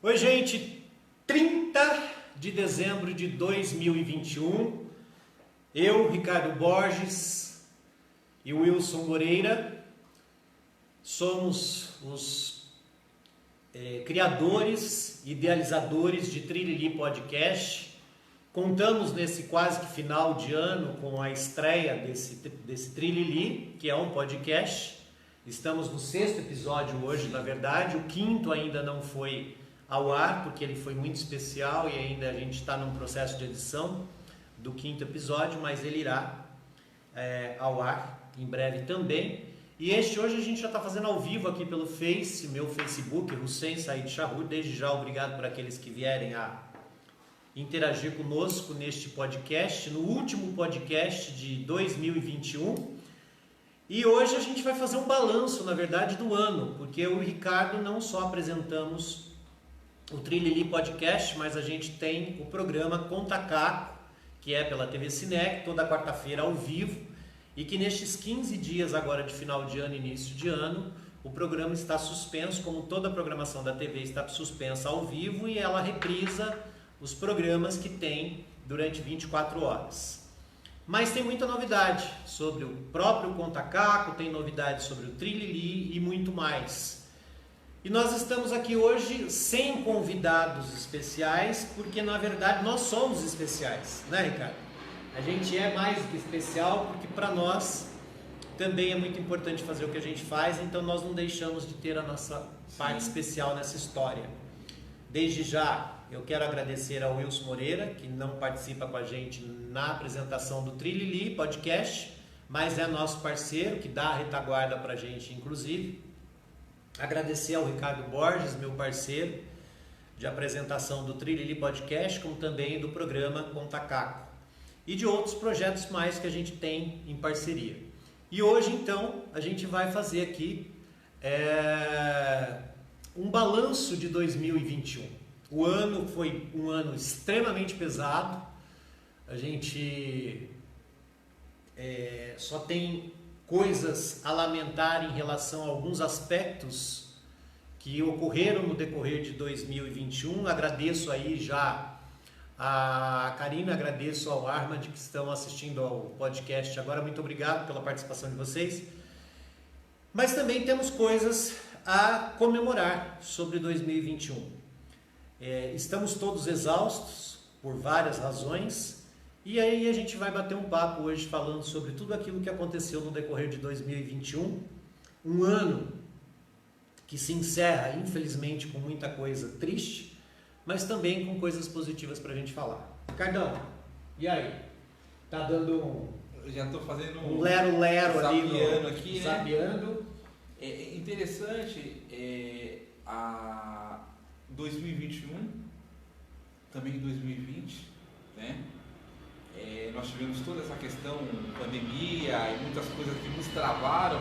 Oi, gente, 30 de dezembro de 2021, eu, Ricardo Borges e o Wilson Moreira, somos os criadores, idealizadores de Trilili Podcast. Contamos nesse quase que final de ano com a estreia desse Trilili, que é um podcast. Estamos no 6º episódio hoje, na verdade, o 5º ainda não foi ao ar, porque ele foi muito especial e ainda a gente está num processo de edição do 5º episódio, mas ele irá ao ar em breve também. E este hoje a gente já está fazendo ao vivo aqui pelo meu Facebook, Hussein Said Shahur. Desde já, obrigado por aqueles que vierem a interagir conosco neste podcast, no último podcast de 2021. E hoje a gente vai fazer um balanço, na verdade, do ano, porque eu e o Ricardo não só apresentamos o Trilili Podcast, mas a gente tem o programa Conta Caco, que é pela TV Cinec, toda quarta-feira ao vivo, e que nestes 15 dias agora de final de ano e início de ano, o programa está suspenso, como toda a programação da TV está suspensa ao vivo, e ela reprisa os programas que tem durante 24 horas. Mas tem muita novidade sobre o próprio Conta Caco, tem novidades sobre o Trilili e muito mais. E nós estamos aqui hoje sem convidados especiais, porque na verdade nós somos especiais, né, Ricardo? A gente é mais do que especial, porque para nós também é muito importante fazer o que a gente faz, então nós não deixamos de ter a nossa parte especial nessa história. Desde já, eu quero agradecer ao Wilson Moreira, que não participa com a gente na apresentação do Trilili Podcast, mas é nosso parceiro, que dá a retaguarda para a gente, inclusive. Agradecer ao Ricardo Borges, meu parceiro de apresentação do Trilili Podcast, como também do programa Conta Caco e de outros projetos mais que a gente tem em parceria. E hoje, então, a gente vai fazer aqui um balanço de 2021. O ano foi um ano extremamente pesado, a gente só tem coisas a lamentar em relação a alguns aspectos que ocorreram no decorrer de 2021. Agradeço aí já a Karina, agradeço ao Armand que estão assistindo ao podcast agora. Muito obrigado pela participação de vocês. Mas também temos coisas a comemorar sobre 2021. Estamos todos exaustos por várias razões. E aí a gente vai bater um papo hoje falando sobre tudo aquilo que aconteceu no decorrer de 2021, um ano que se encerra, infelizmente, com muita coisa triste, mas também com coisas positivas para a gente falar. Ricardão, e aí? Tá dando Eu já estou fazendo um lero-lero ali no aqui, né? Sabiando. É interessante, a 2021, também 2020, né? Nós tivemos toda essa questão, pandemia e muitas coisas que nos travaram,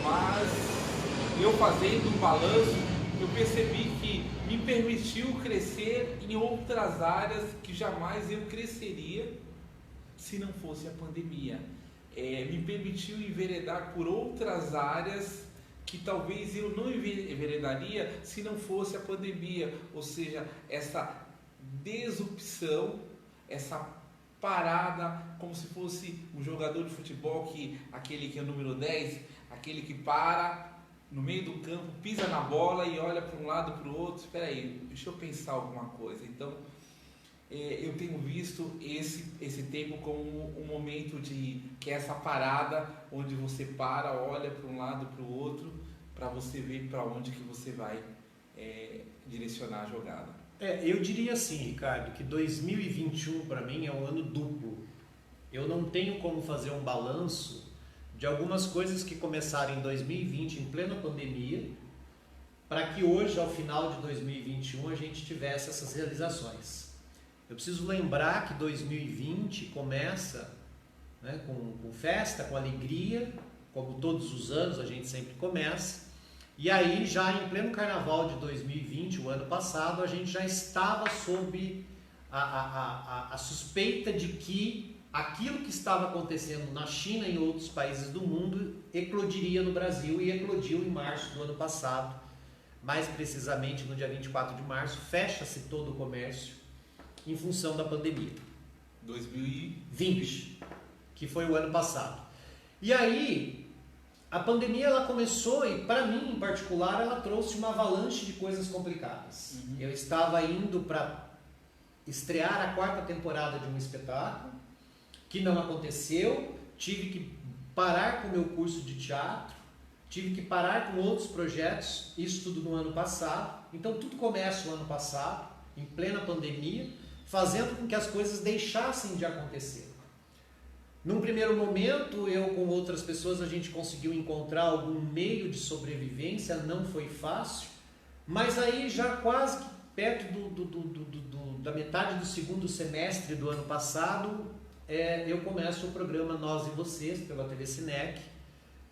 mas eu fazendo um balanço, eu percebi que me permitiu crescer em outras áreas que jamais eu cresceria se não fosse a pandemia. Me permitiu enveredar por outras áreas que talvez eu não enveredaria se não fosse a pandemia, ou seja, essa desopção, essa parada, como se fosse um jogador de futebol, aquele que é o número 10, aquele que para no meio do campo, pisa na bola e olha para um lado para o outro. Espera aí, deixa eu pensar alguma coisa. Então, eu tenho visto esse tempo como um momento que é essa parada, onde você para, olha para um lado para o outro, para você ver para onde que você vai direcionar a jogada. Eu diria assim, Ricardo, que 2021 para mim é um ano duplo. Eu não tenho como fazer um balanço de algumas coisas que começaram em 2020, em plena pandemia, para que hoje, ao final de 2021, a gente tivesse essas realizações. Eu preciso lembrar que 2020 começa, né, com festa, com alegria, como todos os anos a gente sempre começa. E aí, já em pleno carnaval de 2020, o ano passado, a gente já estava sob a suspeita de que aquilo que estava acontecendo na China e em outros países do mundo eclodiria no Brasil, e eclodiu em março do ano passado, mais precisamente no dia 24 de março, fecha-se todo o comércio em função da pandemia. 2020, que foi o ano passado. E aí, a pandemia ela começou e, para mim em particular, ela trouxe uma avalanche de coisas complicadas. Eu estava indo para estrear a 4ª temporada de um espetáculo, que não aconteceu, tive que parar com o meu curso de teatro, tive que parar com outros projetos, isso tudo no ano passado. Então tudo começa no ano passado, em plena pandemia, fazendo com que as coisas deixassem de acontecer. Num primeiro momento, eu com outras pessoas, a gente conseguiu encontrar algum meio de sobrevivência, não foi fácil, mas aí já quase que perto da metade do segundo semestre do ano passado, eu começo o programa Nós e Vocês, pela TV Cinec,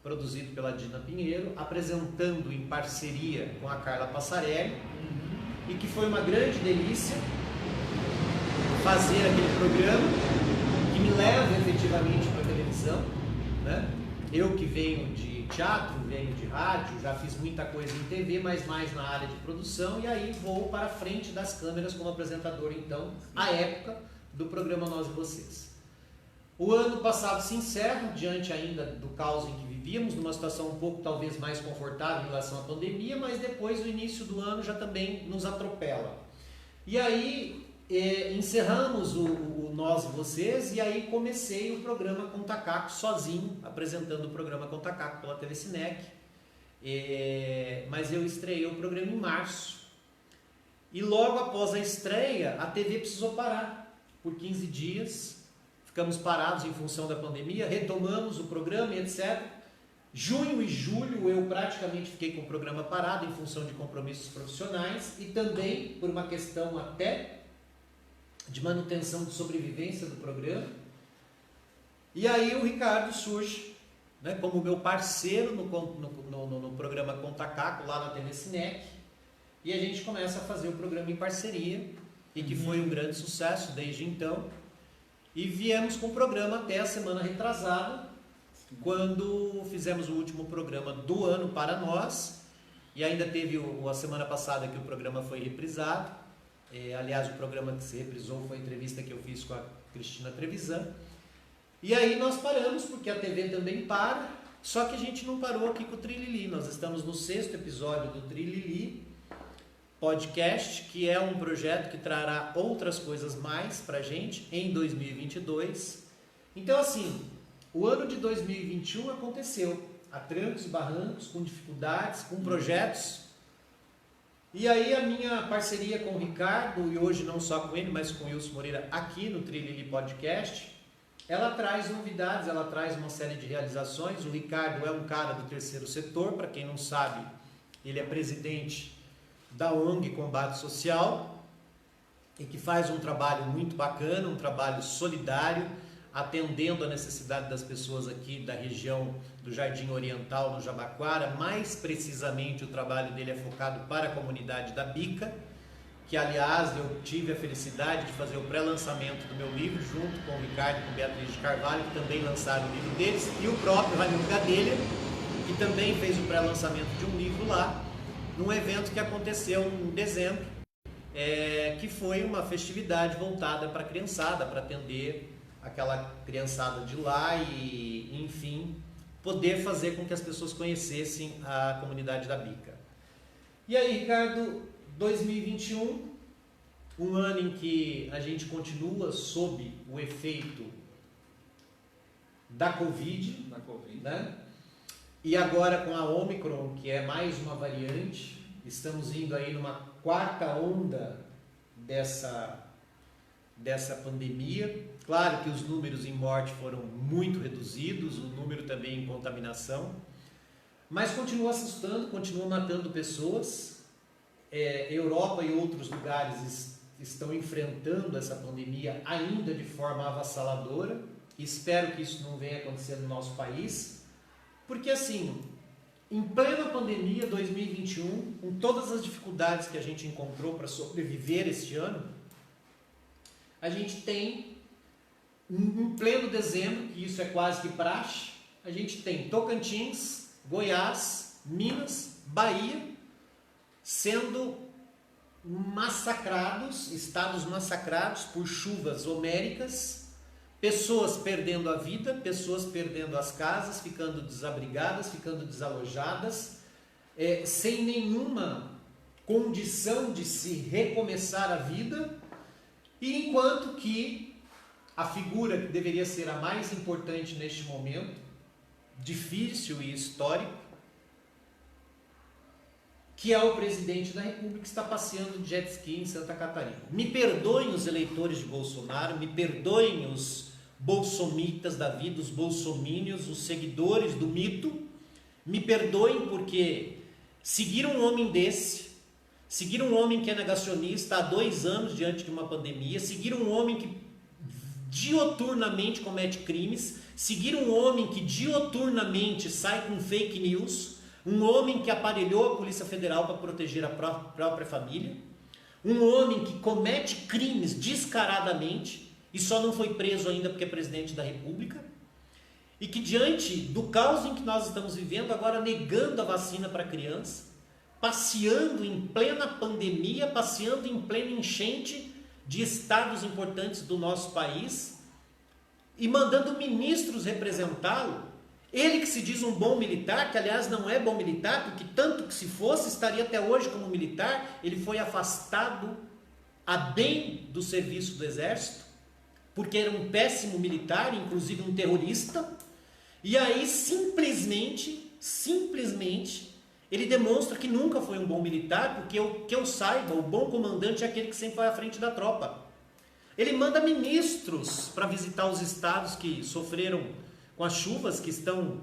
produzido pela Dina Pinheiro, apresentando em parceria com a Carla Passarelli, e que foi uma grande delícia fazer aquele programa, que me leva efetivamente para a televisão, né? Eu que venho de teatro, venho de rádio, já fiz muita coisa em TV, mas mais na área de produção, e aí vou para a frente das câmeras como apresentador, então, à época do programa Nós e Vocês. O ano passado se encerra, diante ainda do caos em que vivíamos, numa situação um pouco talvez mais confortável em relação à pandemia, mas depois o início do ano já também nos atropela. E aí encerramos o Nós e Vocês, e aí comecei o programa Contacaco sozinho, apresentando o programa Contacaco pela TV Cinec, mas eu estreiei o programa em março, e logo após a estreia a TV precisou parar por 15 dias, ficamos parados em função da pandemia, retomamos o programa e etc. Junho e julho eu praticamente fiquei com o programa parado em função de compromissos profissionais e também por uma questão até de manutenção de sobrevivência do programa. E aí o Ricardo surge, né, como meu parceiro no programa Contacaco, lá na TV Cinec, e a gente começa a fazer o programa em parceria, e que foi um grande sucesso desde então. E viemos com o programa até a semana retrasada, quando fizemos o último programa do ano para nós, e ainda teve a semana passada que o programa foi reprisado. Aliás, o programa que se reprisou foi a entrevista que eu fiz com a Cristina Trevisan. E aí nós paramos, porque a TV também para, só que a gente não parou aqui com o Trilili. Nós estamos no 6º episódio do Trilili Podcast, que é um projeto que trará outras coisas mais pra gente em 2022. Então assim, o ano de 2021 aconteceu a trancos e barrancos, com dificuldades, com projetos. E aí a minha parceria com o Ricardo, e hoje não só com ele, mas com o Wilson Moreira aqui no Trilili Podcast, ela traz novidades, ela traz uma série de realizações. O Ricardo é um cara do terceiro setor, para quem não sabe, ele é presidente da ONG Combate Social, e que faz um trabalho muito bacana, um trabalho solidário, atendendo a necessidade das pessoas aqui da região do Jardim Oriental, no Jabaquara. Mais precisamente, o trabalho dele é focado para a comunidade da Bica, que aliás eu tive a felicidade de fazer o pré-lançamento do meu livro, junto com o Ricardo e com Beatriz de Carvalho, que também lançaram o livro deles, e o próprio Raimundo Gadelha, que também fez o pré-lançamento de um livro lá, num evento que aconteceu em dezembro, que foi uma festividade voltada para a criançada, para atender aquela criançada de lá e, enfim, poder fazer com que as pessoas conhecessem a comunidade da Bica. E aí, Ricardo, 2021, um ano em que a gente continua sob o efeito da Covid, né? E agora com a Omicron, que é mais uma variante, estamos indo aí numa 4ª onda dessa pandemia. Claro que os números em morte foram muito reduzidos, o número também em contaminação, mas continua assustando, continua matando pessoas. Europa e outros lugares estão enfrentando essa pandemia ainda de forma avassaladora. Espero que isso não venha acontecer no nosso país, porque assim, em plena pandemia 2021, com todas as dificuldades que a gente encontrou para sobreviver este ano, a gente tem, em pleno dezembro, que isso é quase que praxe, a gente tem Tocantins, Goiás, Minas, Bahia, sendo massacrados, estados massacrados por chuvas homéricas, pessoas perdendo a vida, pessoas perdendo as casas, ficando desabrigadas, ficando desalojadas, sem nenhuma condição de se recomeçar a vida, e enquanto que a figura que deveria ser a mais importante neste momento, difícil e histórico, que é o presidente da República, está passeando de jet ski em Santa Catarina. Me perdoem os eleitores de Bolsonaro, me perdoem os bolsomitas da vida, os bolsomínios, os seguidores do mito, me perdoem porque seguir um homem desse, seguir um homem que é negacionista há 2 anos diante de uma pandemia, seguir um homem que dioturnamente comete crimes, seguir um homem que dioturnamente sai com fake news, um homem que aparelhou a Polícia Federal para proteger a própria família, um homem que comete crimes descaradamente e só não foi preso ainda porque é presidente da República, e que diante do caos em que nós estamos vivendo, agora negando a vacina para criança, passeando em plena pandemia, passeando em plena enchente de estados importantes do nosso país e mandando ministros representá-lo. Ele que se diz um bom militar, que aliás não é bom militar, porque tanto que se fosse estaria até hoje como militar, ele foi afastado a bem do serviço do exército, porque era um péssimo militar, inclusive um terrorista, e aí simplesmente, ele demonstra que nunca foi um bom militar, porque que eu saiba, o bom comandante é aquele que sempre vai à frente da tropa. Ele manda ministros para visitar os estados que sofreram com as chuvas, que estão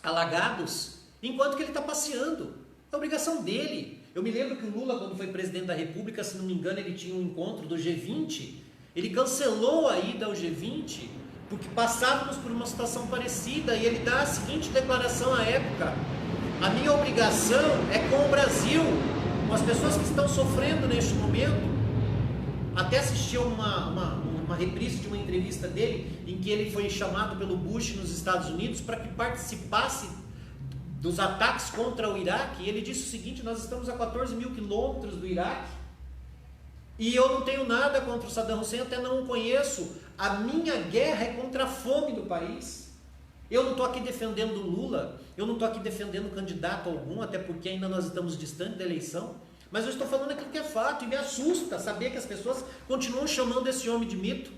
alagados, enquanto que ele está passeando. É obrigação dele. Eu me lembro que o Lula, quando foi presidente da República, se não me engano, ele tinha um encontro do G20, ele cancelou a ida ao G20, porque passávamos por uma situação parecida, e ele dá a seguinte declaração à época: a minha obrigação é com o Brasil, com as pessoas que estão sofrendo neste momento. Até assisti uma reprise de uma entrevista dele, em que ele foi chamado pelo Bush nos Estados Unidos para que participasse dos ataques contra o Iraque, e ele disse o seguinte: nós estamos a 14 mil quilômetros do Iraque, e eu não tenho nada contra o Saddam Hussein, até não o conheço, a minha guerra é contra a fome do país. Eu não estou aqui defendendo o Lula, eu não estou aqui defendendo candidato algum, até porque ainda nós estamos distantes da eleição, mas eu estou falando aquilo que é fato, e me assusta saber que as pessoas continuam chamando esse homem de mito,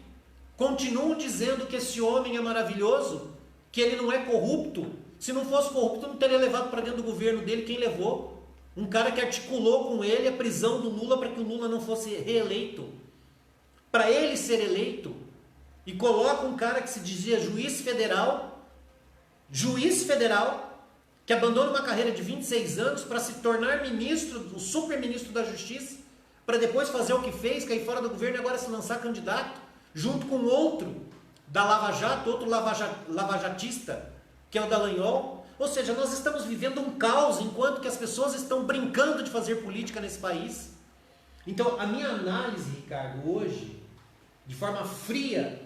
continuam dizendo que esse homem é maravilhoso, que ele não é corrupto. Se não fosse corrupto, não teria levado para dentro do governo dele quem levou. Um cara que articulou com ele a prisão do Lula para que o Lula não fosse reeleito. Para ele ser eleito, e coloca um cara que se dizia juiz federal, que abandona uma carreira de 26 anos para se tornar ministro, o super-ministro da Justiça, para depois fazer o que fez, cair fora do governo e agora se lançar candidato, junto com outro da Lava Jato, outro lavajatista, que é o Dallagnol. Ou seja, nós estamos vivendo um caos enquanto que as pessoas estão brincando de fazer política nesse país. Então, a minha análise, Ricardo, hoje, de forma fria,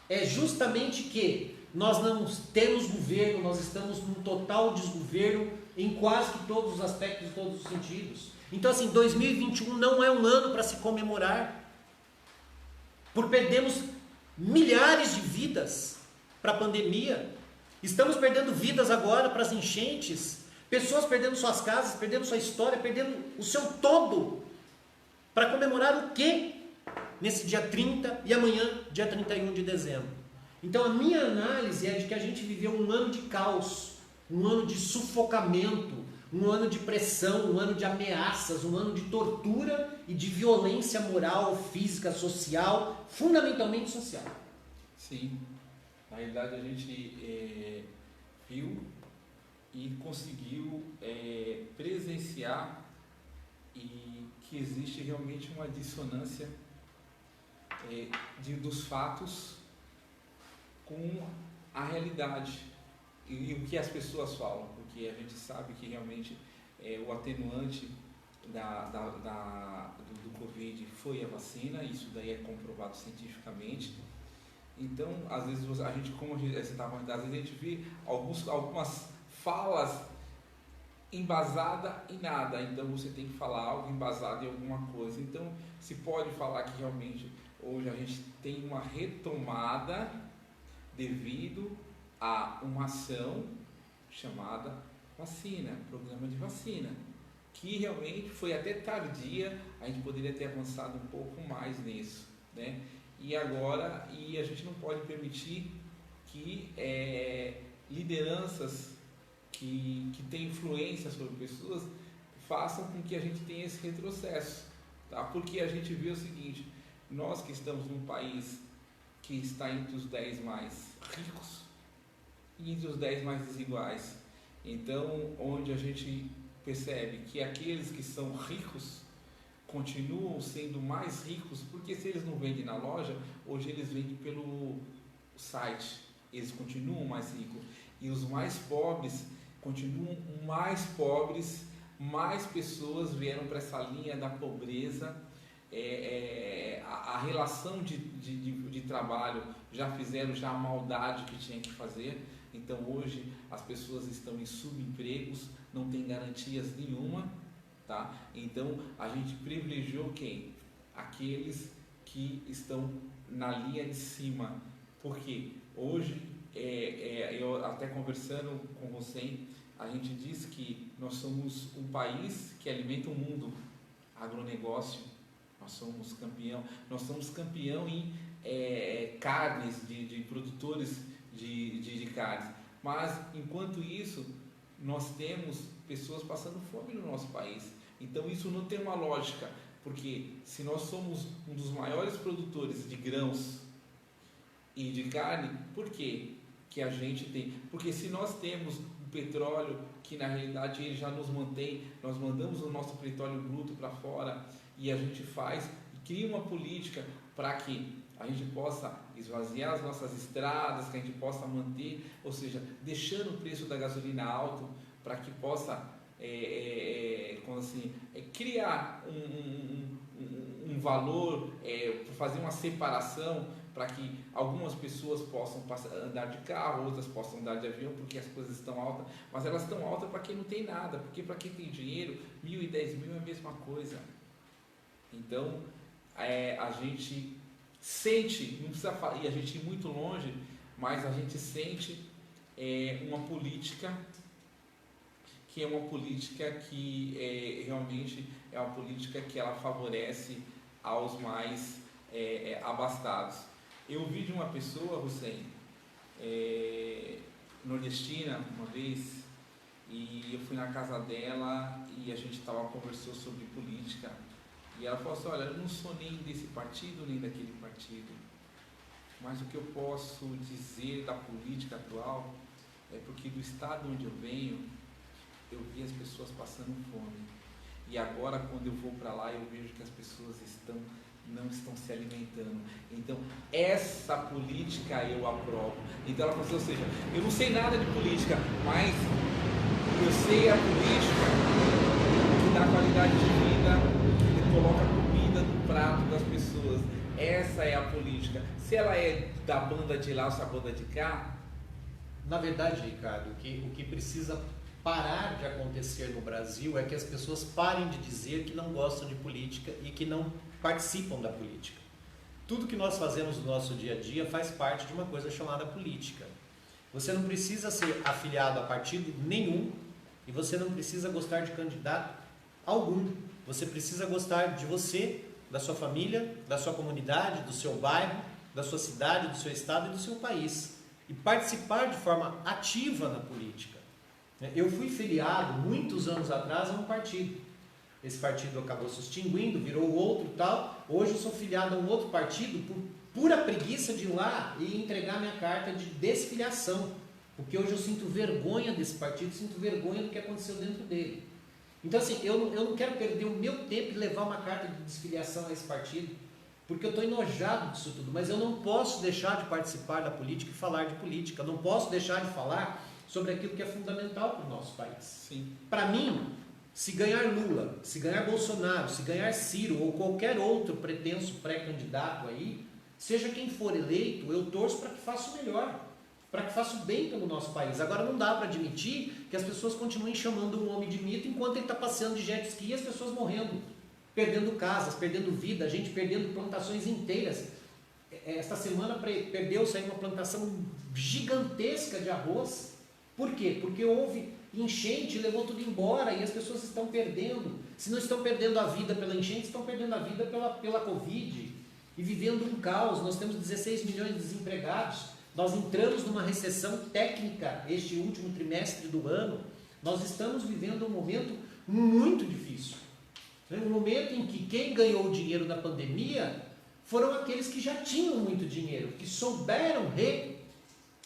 é justamente que nós não temos governo, nós estamos num total desgoverno em quase que todos os aspectos, em todos os sentidos. Então, assim, 2021 não é um ano para se comemorar, por perdemos milhares de vidas para a pandemia. Estamos perdendo vidas agora para as enchentes, pessoas perdendo suas casas, perdendo sua história, perdendo o seu todo, para comemorar o quê? Nesse dia 30 e amanhã, dia 31 de dezembro. Então a minha análise é de que a gente viveu um ano de caos, um ano de sufocamento, um ano de pressão, um ano de ameaças, um ano de tortura e de violência moral, física, social, fundamentalmente social. Sim, na realidade a gente viu e conseguiu presenciar e que existe realmente uma dissonância dos fatos com a realidade e o que as pessoas falam, porque a gente sabe que realmente o atenuante do Covid foi a vacina, isso daí é comprovado cientificamente. Então, às vezes a gente, como você estava falando, às vezes a gente vê algumas falas embasada em nada, então você tem que falar algo embasado em alguma coisa. Então se pode falar que realmente hoje a gente tem uma retomada devido a uma ação chamada vacina, programa de vacina, que realmente foi até tardia, a gente poderia ter avançado um pouco mais nisso, né? E agora, a gente não pode permitir que lideranças que têm influência sobre pessoas façam com que a gente tenha esse retrocesso, tá? Porque a gente vê o seguinte: nós que estamos num país que está entre os 10 mais ricos e entre os 10 mais desiguais, então onde a gente percebe que aqueles que são ricos continuam sendo mais ricos, porque se eles não vendem na loja, hoje eles vendem pelo site, eles continuam mais ricos, e os mais pobres continuam mais pobres, mais pessoas vieram para essa linha da pobreza. A relação de trabalho já fizeram já a maldade que tinha que fazer, então hoje as pessoas estão em subempregos, não tem garantias nenhuma, tá? Então a gente privilegiou quem? Aqueles que estão na linha de cima, porque hoje eu até conversando com você, a gente diz que nós somos um país que alimenta o mundo, agronegócio, nós somos campeão em carnes, de produtores de carnes, mas enquanto isso nós temos pessoas passando fome no nosso país. Então isso não tem uma lógica, porque se nós somos um dos maiores produtores de grãos e de carne, por quê que a gente tem? Porque se nós temos o petróleo, que na realidade ele já nos mantém, nós mandamos o nosso petróleo bruto para fora, e a gente faz e cria uma política para que a gente possa esvaziar as nossas estradas, que a gente possa manter, ou seja, deixando o preço da gasolina alto, para que possa criar um valor, fazer uma separação, para que algumas pessoas possam andar de carro, outras possam andar de avião, porque as coisas estão altas, mas elas estão altas para quem não tem nada, porque para quem tem dinheiro, 1.000 e 10.000 é a mesma coisa. Então a gente sente, não precisa falar, e a gente ir muito longe, mas a gente sente uma política que é uma política que realmente é uma política que ela favorece aos mais abastados. Eu ouvi de uma pessoa, Hussein, nordestina, uma vez, e eu fui na casa dela e a gente conversou sobre política, e ela falou assim: olha, eu não sou nem desse partido nem daquele partido, mas o que eu posso dizer da política atual é porque do estado onde eu venho, eu vi as pessoas passando fome, e agora quando eu vou para lá eu vejo que as pessoas não estão se alimentando. Então essa política eu aprovo. Então ela falou assim, ou seja, eu não sei nada de política, mas eu sei a política que dá qualidade de vida, que coloca comida no prato das pessoas. Essa é a política. Se ela é da banda de lá ou da banda de cá, na verdade, Ricardo, o que precisa parar de acontecer no Brasil é que as pessoas parem de dizer que não gostam de política e que não participam da política. Tudo que nós fazemos no nosso dia a dia faz parte de uma coisa chamada política. Você não precisa ser afiliado a partido nenhum e você não precisa gostar de candidato algum. Você precisa gostar de você, da sua família, da sua comunidade, do seu bairro, da sua cidade, do seu estado e do seu país, e participar de forma ativa na política. Eu fui filiado muitos anos atrás a um partido. Esse partido acabou se extinguindo, virou outro tal. Hoje eu sou filiado a um outro partido por pura preguiça de ir lá e entregar minha carta de desfiliação, porque hoje eu sinto vergonha desse partido, sinto vergonha do que aconteceu dentro dele. Então assim, eu não quero perder o meu tempo e levar uma carta de desfiliação a esse partido, porque eu estou enojado disso tudo, mas eu não posso deixar de participar da política e falar de política, eu não posso deixar de falar sobre aquilo que é fundamental para o nosso país. Para mim, se ganhar Lula, se ganhar Bolsonaro, se ganhar Ciro ou qualquer outro pretenso pré-candidato aí, seja quem for eleito, eu torço para que faça o melhor. para que faça o bem pelo nosso país. Agora não dá para admitir que as pessoas continuem chamando o homem de mito enquanto ele está passeando de jet ski e as pessoas morrendo, perdendo casas, perdendo vida, a gente perdendo plantações inteiras. Esta semana perdeu-se aí uma plantação gigantesca de arroz. Por quê? Porque houve enchente, levou tudo embora e as pessoas estão perdendo. Se não estão perdendo a vida pela enchente, estão perdendo a vida pela Covid e vivendo um caos. Nós temos 16 milhões de desempregados. Nós entramos numa recessão técnica este último trimestre do ano. Nós estamos vivendo um momento muito difícil. Um momento em que quem ganhou o dinheiro da pandemia foram aqueles que já tinham muito dinheiro, que souberam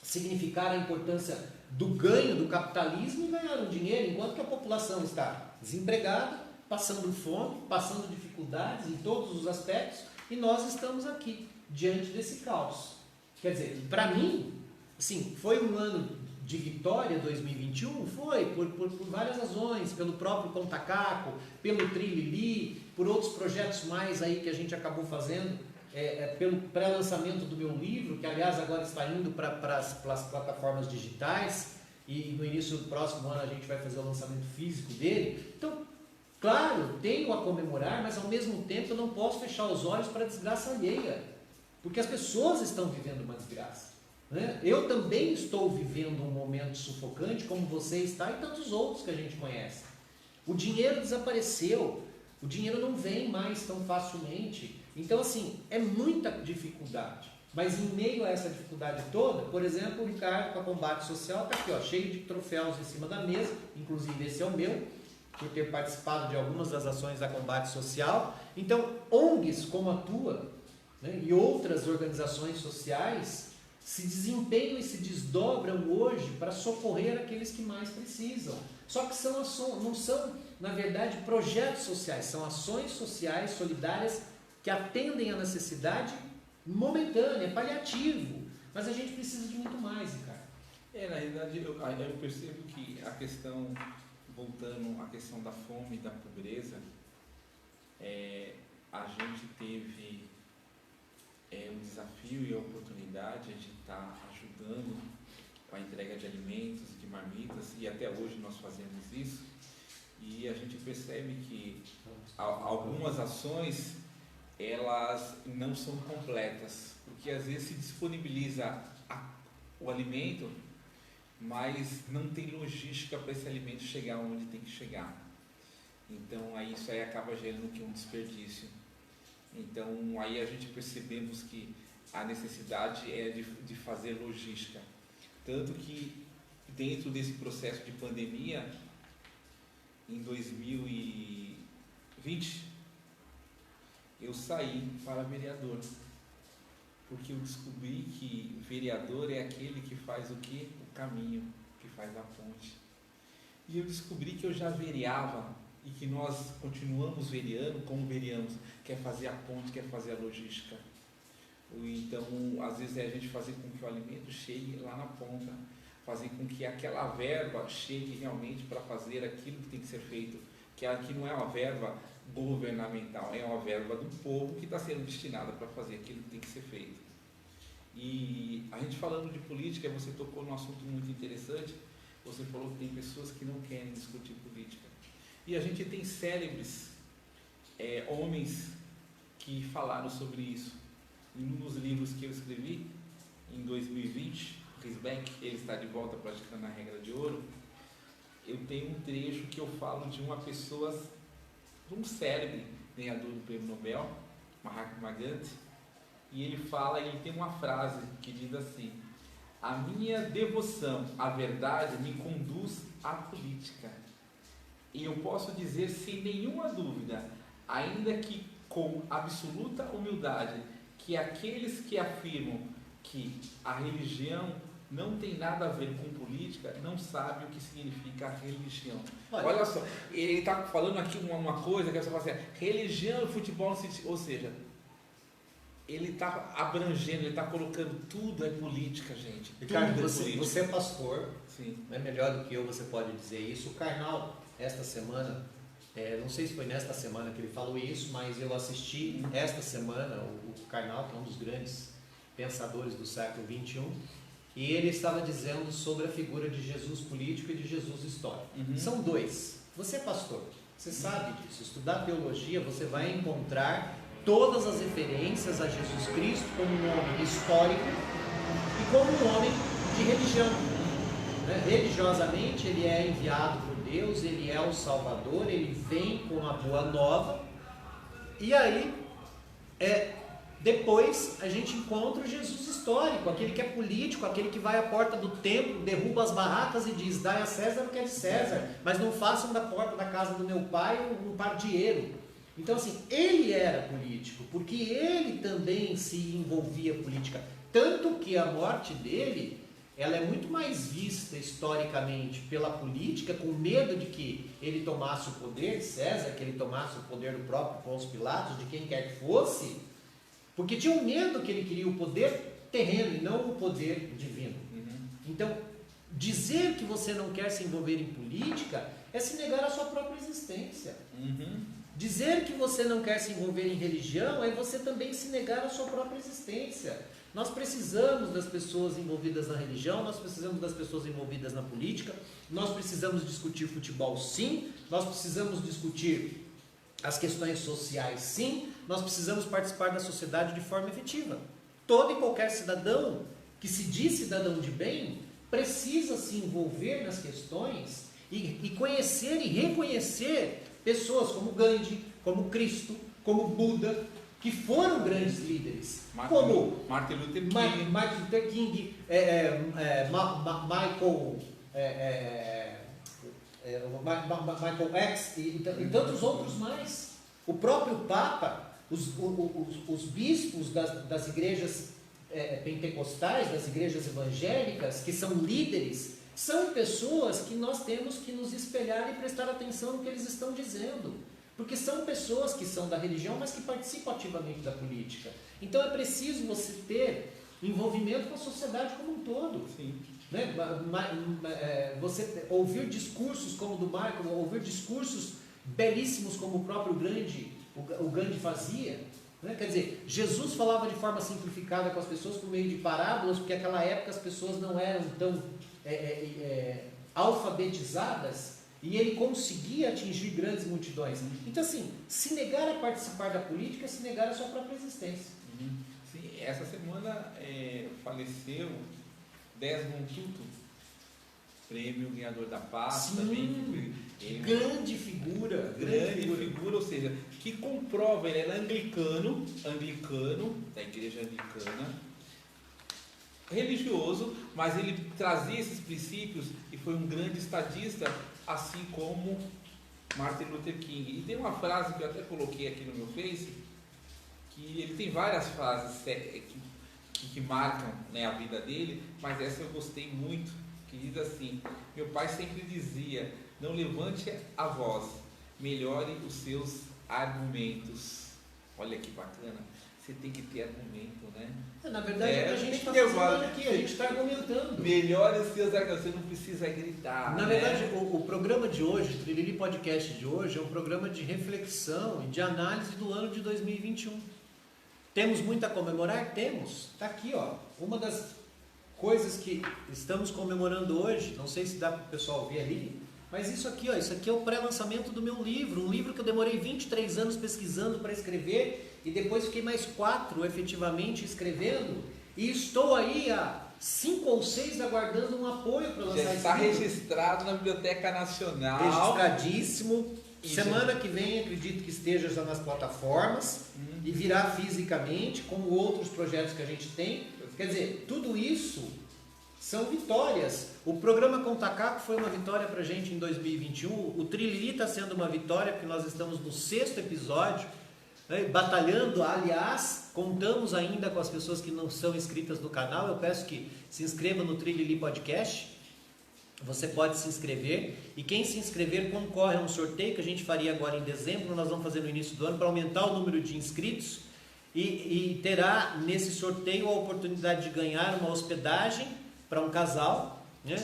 ressignificar a importância do ganho do capitalismo e ganharam dinheiro, enquanto que a população está desempregada, passando fome, passando dificuldades em todos os aspectos, e nós estamos aqui, diante desse caos. Quer dizer, para mim, sim, foi um ano de vitória 2021, foi por várias razões, pelo próprio Contacaco, pelo Trilili, por outros projetos mais aí que a gente acabou fazendo, pelo pré-lançamento do meu livro, que aliás agora está indo para as plataformas digitais, e no início do próximo ano a gente vai fazer o lançamento físico dele. Então, claro, tenho a comemorar, mas ao mesmo tempo eu não posso fechar os olhos para a desgraça alheia, porque as pessoas estão vivendo uma desgraça. Eu também estou vivendo um momento sufocante, como você está e tantos outros que a gente conhece. O dinheiro desapareceu, o dinheiro não vem mais tão facilmente. Então, assim, é muita dificuldade. Mas em meio a essa dificuldade toda, por exemplo, o Ricardo, com a Combate Social, está aqui, ó, cheio de troféus em cima da mesa, inclusive esse é o meu, por ter participado de algumas das ações da Combate Social. Então, ONGs como a tua, né, e outras organizações sociais se desempenham e se desdobram hoje para socorrer aqueles que mais precisam. Só que não são, na verdade, projetos sociais, são ações sociais solidárias que atendem à necessidade momentânea, paliativo. Mas a gente precisa de muito mais, Ricardo. Na realidade, eu percebo que a questão, voltando à questão da fome e da pobreza, a gente teve um desafio e a oportunidade, a gente está ajudando com a entrega de alimentos, de marmitas, e até hoje nós fazemos isso, e a gente percebe que algumas ações, elas não são completas, porque às vezes se disponibiliza o alimento, mas não tem logística para esse alimento chegar onde tem que chegar. Então aí isso aí acaba gerando que um desperdício. Então aí a gente percebemos que a necessidade é de fazer logística. Tanto que dentro desse processo de pandemia, em 2020, eu saí para vereador. Porque eu descobri que vereador é aquele que faz o quê? O caminho, que faz a ponte. E eu descobri que eu já vereava e que nós continuamos vereando, como vereamos, quer fazer a ponte, quer fazer a logística. Então, às vezes é a gente fazer com que o alimento chegue lá na ponta, fazer com que aquela verba chegue realmente para fazer aquilo que tem que ser feito, que aqui não é uma verba governamental, é uma verba do povo que está sendo destinada para fazer aquilo que tem que ser feito. E a gente falando de política, você tocou num assunto muito interessante, você falou que tem pessoas que não querem discutir política. E a gente tem célebres homens que falaram sobre isso. E num dos livros que eu escrevi, em 2020, Risbeck, ele está de volta praticando a regra de ouro, eu tenho um trecho que eu falo de uma pessoa, de um célebre ganhador do Prêmio Nobel, Mahatma Gandhi, e ele tem uma frase que diz assim: a minha devoção à verdade me conduz à política. E eu posso dizer sem nenhuma dúvida, ainda que com absoluta humildade, que aqueles que afirmam que a religião não tem nada a ver com política, não sabem o que significa a religião. Olha só, ele está falando aqui uma coisa que você fala assim, religião e futebol, ou seja, ele está abrangendo, ele está colocando tudo é política, gente. Ricardo, tudo você é pastor, sim, não é melhor do que eu, você pode dizer isso. O Karnal, esta semana, não sei se foi nesta semana que ele falou isso, mas eu assisti esta semana o Karnal, que é um dos grandes pensadores do século XXI, e ele estava dizendo sobre a figura de Jesus político e de Jesus histórico. São dois. Você é pastor, você sabe disso. Estudar teologia, você vai encontrar todas as referências a Jesus Cristo como um homem histórico e como um homem de religião. Religiosamente, ele é enviado por Deus, ele é o Salvador, ele vem com a boa nova, e aí depois a gente encontra o Jesus histórico, aquele que é político, aquele que vai à porta do templo, derruba as barracas e diz: dai a César o que é de César, mas não façam da porta da casa do meu pai um pardieiro. Então assim, ele era político, porque ele também se envolvia política, tanto que a morte dele, ela é muito mais vista historicamente pela política, com medo de que ele tomasse o poder de César, que ele tomasse o poder do próprio Pôncio Pilatos, de quem quer que fosse, porque tinha um medo que ele queria o poder terreno e não o poder divino. Então, dizer que você não quer se envolver em política é se negar a sua própria existência. Dizer que você não quer se envolver em religião é você também se negar a sua própria existência. Nós precisamos das pessoas envolvidas na religião, nós precisamos das pessoas envolvidas na política, nós precisamos discutir futebol sim, nós precisamos discutir as questões sociais sim, nós precisamos participar da sociedade de forma efetiva. Todo e qualquer cidadão que se diz cidadão de bem precisa se envolver nas questões e conhecer e reconhecer pessoas como Gandhi, como Cristo, como Buda, que foram grandes líderes, como Martin Luther King, Michael X e tantos outros mais. O próprio Papa, os bispos das igrejas pentecostais, das igrejas evangélicas, que são líderes, são pessoas que nós temos que nos espelhar e prestar atenção no que eles estão dizendo. Porque são pessoas que são da religião, mas que participam ativamente da política. Então é preciso você ter envolvimento com a sociedade como um todo. Sim. Né? Você ouvir discursos como o do Michael, ouvir discursos belíssimos como o próprio o Gandhi fazia. Né? Quer dizer, Jesus falava de forma simplificada com as pessoas por meio de parábolas, porque naquela época as pessoas não eram tão alfabetizadas, e ele conseguia atingir grandes multidões. Então assim, se negar a participar da política é se negar a sua própria existência. Sim, essa semana faleceu Desmond Tutu, prêmio ganhador da paz. Sim, também. Grande figura, ou seja, que comprova, ele era anglicano, da igreja anglicana, religioso, mas ele trazia esses princípios e foi um grande estadista, assim como Martin Luther King. E tem uma frase que eu até coloquei aqui no meu Face, que ele tem várias frases que marcam, né, a vida dele, mas essa eu gostei muito, que diz assim: meu pai sempre dizia, não levante a voz, melhore os seus argumentos. Olha que bacana, você tem que ter argumento, né? Na verdade, a gente está fazendo aqui, a gente está argumentando. Melhore os seus argumentos, você não precisa gritar. Na verdade, o programa de hoje, o Trilili Podcast de hoje, é um programa de reflexão e de análise do ano de 2021. Temos muito a comemorar? Temos. Está aqui, ó. Uma das coisas que estamos comemorando hoje, não sei se dá para o pessoal ver ali, mas isso aqui é o pré-lançamento do meu livro, um livro que eu demorei 23 anos pesquisando para escrever e depois fiquei mais 4 efetivamente escrevendo, e estou aí há 5 ou 6 aguardando um apoio para lançar esse livro. Já está registrado na Biblioteca Nacional. Registradíssimo. Semana que vem acredito que esteja já nas plataformas e virá fisicamente, como outros projetos que a gente tem. Quer dizer, tudo isso são vitórias. O programa Contacaco foi uma vitória para a gente em 2021. O Trilili está sendo uma vitória porque nós estamos no 6º episódio, né, batalhando. Aliás, contamos ainda com as pessoas que não são inscritas no canal. Eu peço que se inscreva no Trilili Podcast. Você pode se inscrever, e quem se inscrever concorre a um sorteio que a gente faria agora em dezembro. Nós vamos fazer no início do ano para aumentar o número de inscritos, e terá nesse sorteio a oportunidade de ganhar uma hospedagem para um casal, né?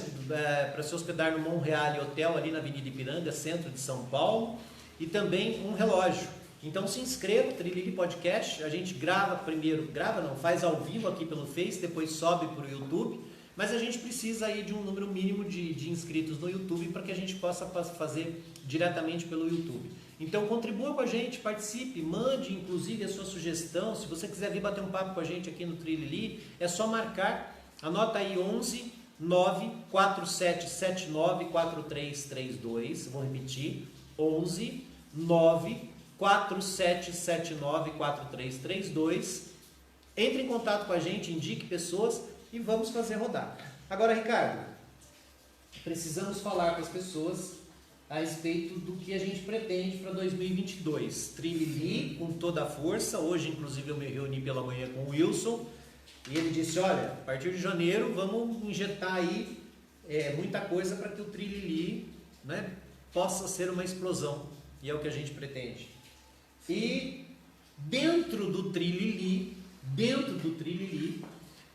Para se hospedar no Monreale Hotel ali na Avenida Ipiranga, centro de São Paulo, e também um relógio. Então se inscreva, Trilili Podcast. A gente faz ao vivo aqui pelo Face, depois sobe para o YouTube. mas a gente precisa aí de um número mínimo de inscritos no YouTube para que a gente possa fazer diretamente pelo YouTube. Então contribua com a gente, participe, mande inclusive a sua sugestão. Se você quiser vir bater um papo com a gente aqui no Trilili, é só marcar, anota aí 11 94779 4332, vou repetir, 11 94779 4332. Entre em contato com a gente, indique pessoas e vamos fazer rodar. Agora, Ricardo, precisamos falar com as pessoas a respeito do que a gente pretende para 2022. Trilili com toda a força. Hoje, inclusive, eu me reuni pela manhã com o Wilson e ele disse, olha, a partir de janeiro vamos injetar aí muita coisa para que o Trilili, né, possa ser uma explosão. E é o que a gente pretende. E dentro do Trilili,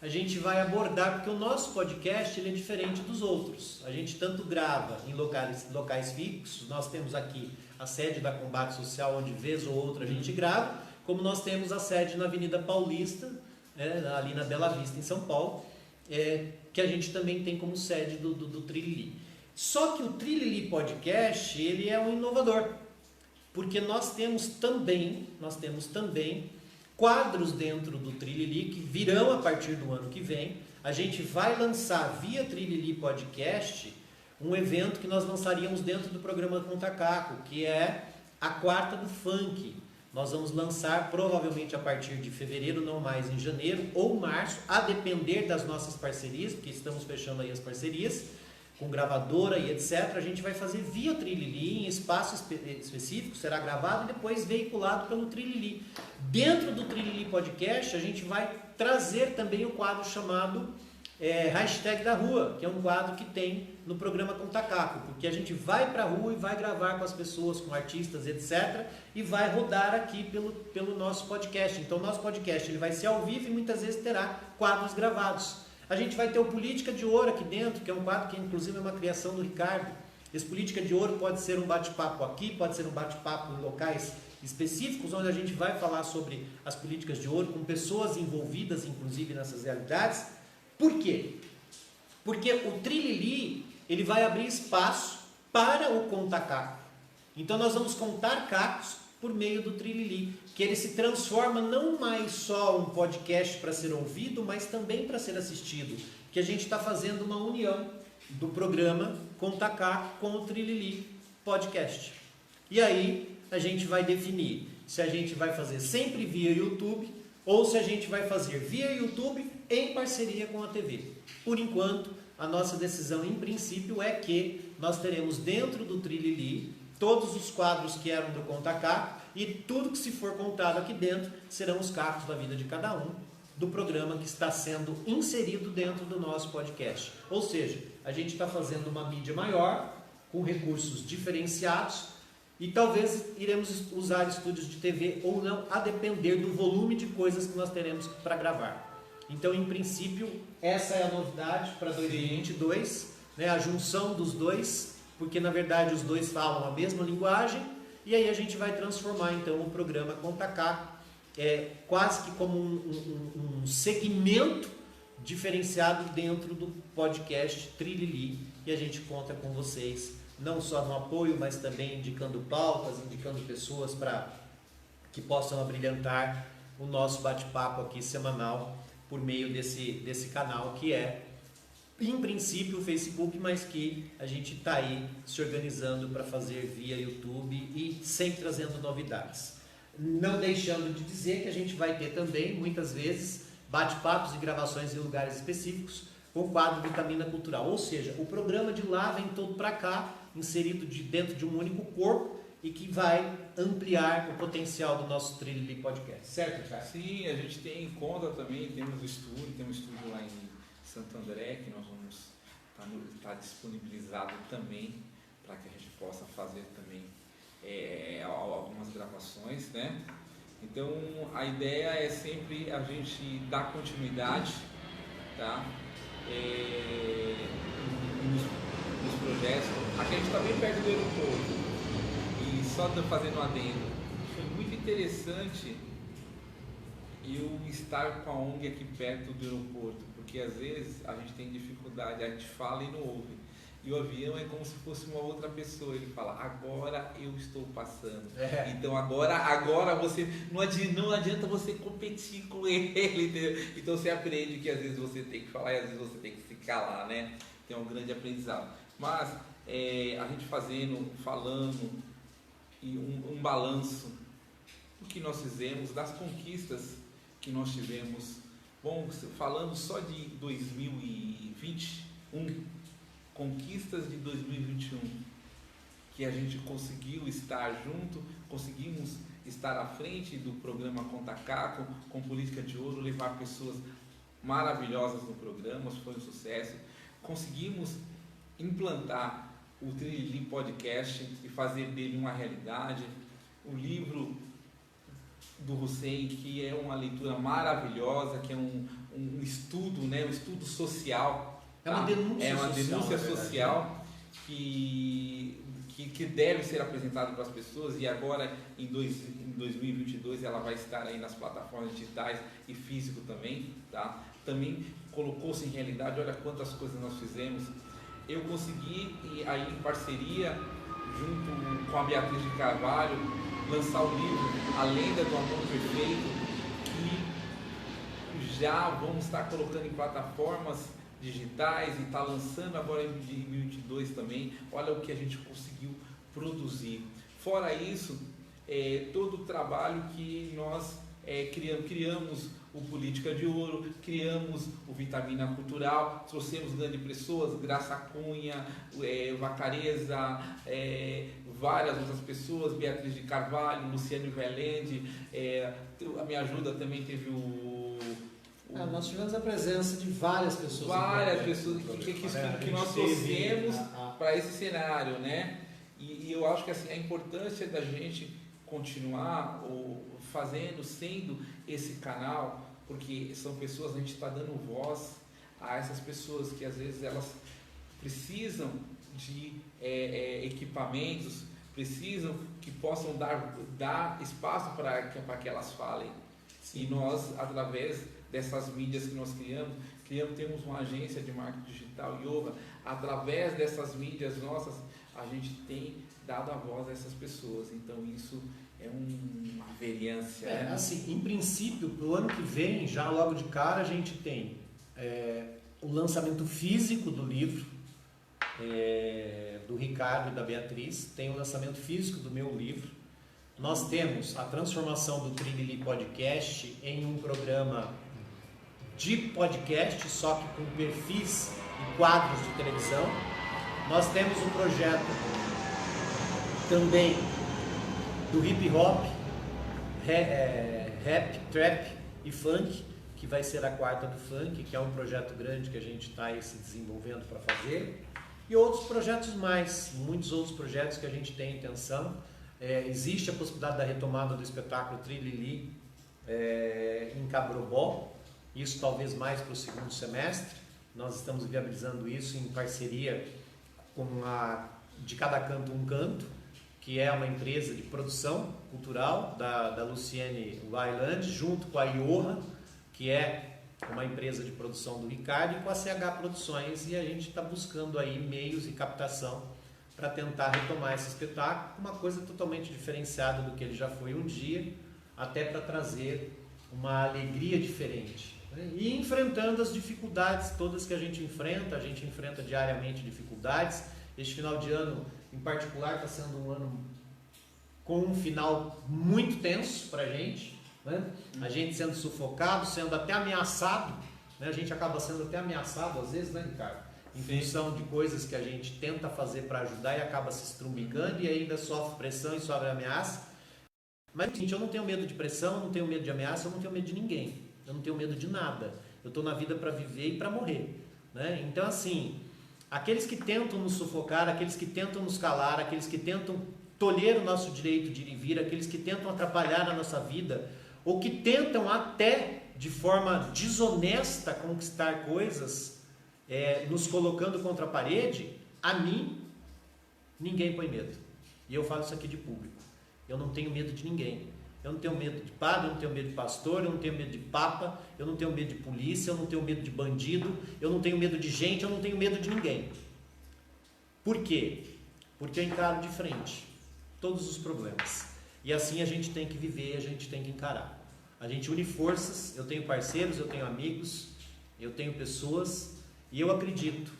a gente vai abordar, porque o nosso podcast ele é diferente dos outros. A gente tanto grava em locais fixos, nós temos aqui a sede da Combate Social, onde vez ou outra a gente grava, como nós temos a sede na Avenida Paulista, ali na Bela Vista, em São Paulo, que a gente também tem como sede do Trilili. Só que o Trilili Podcast, ele é um inovador, porque nós temos também quadros dentro do Trilili que virão a partir do ano que vem. A gente vai lançar via Trilili Podcast um evento que nós lançaríamos dentro do programa Contacaco, que é a Quarta do Funk. Nós vamos lançar provavelmente a partir de fevereiro, não mais em janeiro ou março, a depender das nossas parcerias, porque estamos fechando aí as parcerias com gravadora e etc. A gente vai fazer via Trilili, em espaço específico, será gravado e depois veiculado pelo Trilili. Dentro do Trilili Podcast, a gente vai trazer também o quadro chamado Hashtag da Rua, que é um quadro que tem no programa Contacaco, porque a gente vai para a rua e vai gravar com as pessoas, com artistas, etc. e vai rodar aqui pelo nosso podcast. Então, o nosso podcast ele vai ser ao vivo e muitas vezes terá quadros gravados. A gente vai ter o Política de Ouro aqui dentro, que é um quadro que inclusive é uma criação do Ricardo. Esse Política de Ouro pode ser um bate-papo aqui, pode ser um bate-papo em locais específicos, onde a gente vai falar sobre as políticas de ouro, com pessoas envolvidas inclusive nessas realidades. Por quê? Porque o Trilili ele vai abrir espaço para o Contacaco. Então nós vamos contar cacos por meio do Trilili, que ele se transforma não mais só um podcast para ser ouvido, mas também para ser assistido, que a gente está fazendo uma união do programa Contacaco com o Trilili Podcast. E aí a gente vai definir se a gente vai fazer sempre via YouTube ou se a gente vai fazer via YouTube em parceria com a TV. Por enquanto, a nossa decisão em princípio é que nós teremos dentro do Trilili todos os quadros que eram do Contacaco e tudo que se for contado aqui dentro serão os cacos da vida de cada um do programa que está sendo inserido dentro do nosso podcast. Ou seja, a gente está fazendo uma mídia maior, com recursos diferenciados e talvez iremos usar estúdios de TV ou não, a depender do volume de coisas que nós teremos para gravar. Então, em princípio, essa é a novidade para 2022, né? A junção dos dois, porque na verdade os dois falam a mesma linguagem, e aí a gente vai transformar então o programa Contacaco quase que como um segmento diferenciado dentro do podcast Trilili, e a gente conta com vocês não só no apoio, mas também indicando pautas, indicando pessoas para que possam abrilhantar o nosso bate-papo aqui semanal por meio desse canal que é, em princípio, o Facebook, mas que a gente está aí se organizando para fazer via YouTube e sempre trazendo novidades. Não deixando de dizer que a gente vai ter também, muitas vezes, bate-papos e gravações em lugares específicos com o quadro Vitamina Cultural. Ou seja, o programa de lá vem todo para cá, inserido dentro de um único corpo e que vai ampliar o potencial do nosso Trilili Podcast. Certo, cara? Sim, a gente tem em conta também, temos um estúdio lá em Santo André, que nós vamos estar disponibilizado também para que a gente possa fazer também algumas gravações, né? Então a ideia é sempre a gente dar continuidade, tá? Nos projetos. Aqui a gente está bem perto do aeroporto e só fazendo um adendo, foi muito interessante eu estar com a ONG aqui perto do aeroporto, porque às vezes a gente tem dificuldade, a gente fala e não ouve. E o avião é como se fosse uma outra pessoa. Ele fala, agora eu estou passando. Então agora você não adianta você competir com ele. Entendeu? Então você aprende que às vezes você tem que falar e às vezes você tem que se calar, né? Então é um grande aprendizado. Mas a gente falando e um balanço do que nós fizemos, das conquistas que nós tivemos. Bom, falando só de 2021, conquistas de 2021, que a gente conseguiu estar junto, conseguimos estar à frente do programa Contacaco, com Política de Ouro, levar pessoas maravilhosas no programa, foi um sucesso. Conseguimos implantar o Trilili Podcast e fazer dele uma realidade. O livro do Hussein, que é uma leitura maravilhosa, que é um estudo, né, um estudo social. É uma denúncia social que deve ser apresentada para as pessoas, e agora em 2022 ela vai estar aí nas plataformas digitais e físico também, tá? Também colocou-se em realidade, olha quantas coisas nós fizemos. Eu consegui, aí em parceria, junto com a Beatriz de Carvalho, lançar o livro A Lenda do Amor Perfeito, que já vamos estar colocando em plataformas digitais e está lançando agora em 2022 também. Olha o que a gente conseguiu produzir. Fora isso, todo o trabalho que nós criamos o Política de Ouro, criamos o Vitamina Cultural, trouxemos grandes pessoas, Graça Cunha, Vacareza, várias outras pessoas, Beatriz de Carvalho, Luciane Velende, a minha ajuda também teve nós tivemos a presença de várias pessoas. Várias pessoas que nós trouxemos para esse cenário, né? E eu acho que assim, a importância da gente continuar sendo esse canal, porque são pessoas, a gente está dando voz a essas pessoas que às vezes elas precisam de equipamentos, precisam que possam dar espaço para que elas falem. Sim. E nós, através dessas mídias que nós temos uma agência de marketing digital, Yoga. Através dessas mídias nossas, a gente tem dado a voz a essas pessoas. Então isso é uma variância. Né? Assim, em princípio, para o ano que vem, já logo de cara, a gente tem o lançamento físico do livro, do Ricardo e da Beatriz, tem o lançamento físico do meu livro. Nós temos a transformação do Trilili Podcast em um programa de podcast, só que com perfis e quadros de televisão. Nós temos um projeto também do hip hop, rap, trap e funk, que vai ser a quarta do funk, que é um projeto grande que a gente está aí se desenvolvendo para fazer. E outros projetos mais, muitos outros projetos que a gente tem intenção. Existe a possibilidade da retomada do espetáculo Trilili em Cabrobó, isso talvez mais para o segundo semestre. Nós estamos viabilizando isso em parceria com a De Cada Canto Um Canto, que é uma empresa de produção cultural da Luciane Wailand, junto com a Ioha, que é uma empresa de produção do Ricardo, e com a CH Produções, e a gente está buscando aí meios e captação para tentar retomar esse espetáculo, uma coisa totalmente diferenciada do que ele já foi um dia, até para trazer uma alegria diferente, né? E enfrentando as dificuldades todas que a gente enfrenta diariamente dificuldades. Este final de ano, em particular, está sendo um ano com um final muito tenso para a gente, né? A gente sendo sufocado, sendo até ameaçado, né? A gente acaba sendo até ameaçado às vezes, né, Ricardo? Em função de coisas que a gente tenta fazer para ajudar e acaba se estrumbicando e ainda sofre pressão e sofre ameaça. Mas, gente, eu não tenho medo de pressão, eu não tenho medo de ameaça, eu não tenho medo de ninguém. Eu não tenho medo de nada. Eu estou na vida para viver e para morrer, né? Então, assim, aqueles que tentam nos sufocar, aqueles que tentam nos calar, aqueles que tentam tolher o nosso direito de ir e vir, aqueles que tentam atrapalhar a nossa vida, ou que tentam até de forma desonesta conquistar coisas, nos colocando contra a parede, a mim, ninguém põe medo. E eu falo isso aqui de público. Eu não tenho medo de ninguém. Eu não tenho medo de padre, eu não tenho medo de pastor, eu não tenho medo de papa, eu não tenho medo de polícia, eu não tenho medo de bandido, eu não tenho medo de gente, eu não tenho medo de ninguém. Por quê? Porque eu encaro de frente todos os problemas. E assim a gente tem que viver, a gente tem que encarar. A gente une forças, eu tenho parceiros, eu tenho amigos, eu tenho pessoas e eu acredito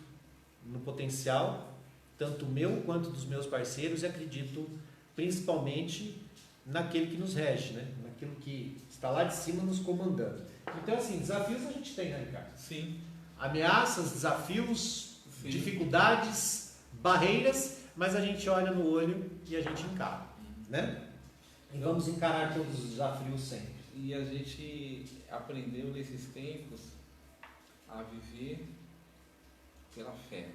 no potencial, tanto meu quanto dos meus parceiros, e acredito principalmente naquele que nos rege, né? Naquilo que está lá de cima nos comandando. Então, assim, desafios a gente tem, né, Ricardo? Sim. Ameaças, desafios, Sim. dificuldades, barreiras, mas a gente olha no olho e a gente encara, né? E vamos encarar todos os desafios sempre. E a gente aprendeu nesses tempos a viver pela fé.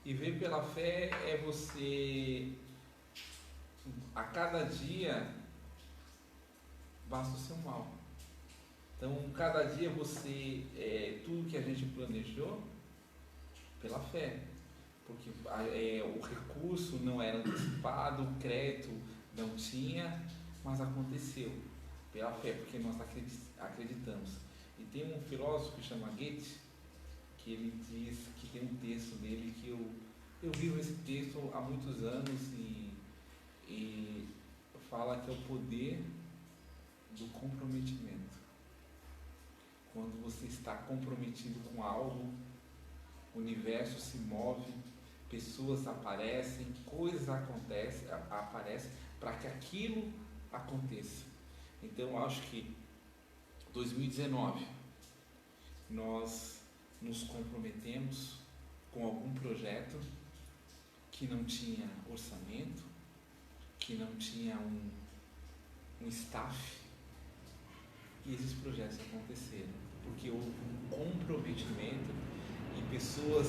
E viver pela fé é você, a cada dia, basta o seu mal. Então, cada dia você, tudo que a gente planejou, pela fé. Porque o recurso não era antecipado, o crédito não tinha, mas aconteceu. Pela fé, porque nós acreditamos. E tem um filósofo que chama Goethe, que ele diz, que tem um texto dele que eu vivo esse texto há muitos anos e fala que é o poder do comprometimento. Quando você está comprometido com algo, o universo se move, pessoas aparecem, coisas aparecem para que aquilo aconteça. Então eu acho que 2019 nós nos comprometemos com algum projeto que não tinha orçamento, que não tinha um staff, e esses projetos aconteceram, porque houve um comprometimento e pessoas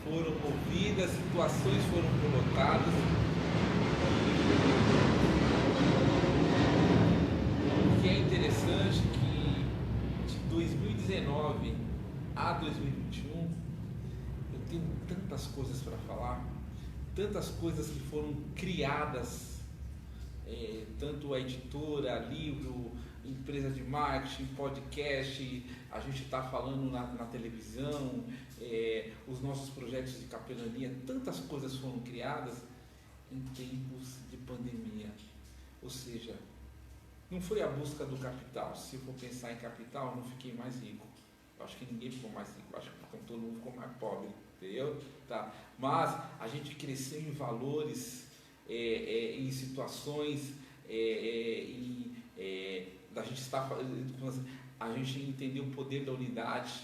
foram movidas, situações foram colocadas. O que é interessante que de 2019 a 2021 eu tenho tantas coisas para falar, tantas coisas que foram criadas, tanto a editora, livro, empresa de marketing, podcast, a gente está falando na televisão, os nossos projetos de capelania, tantas coisas foram criadas em tempos de pandemia. Ou seja, não foi a busca do capital. Se eu for pensar em capital, eu não fiquei mais rico. Eu acho que ninguém ficou mais rico, eu acho que todo mundo ficou mais pobre, entendeu? Tá. Mas a gente cresceu em valores, em situações, a gente entendeu o poder da unidade.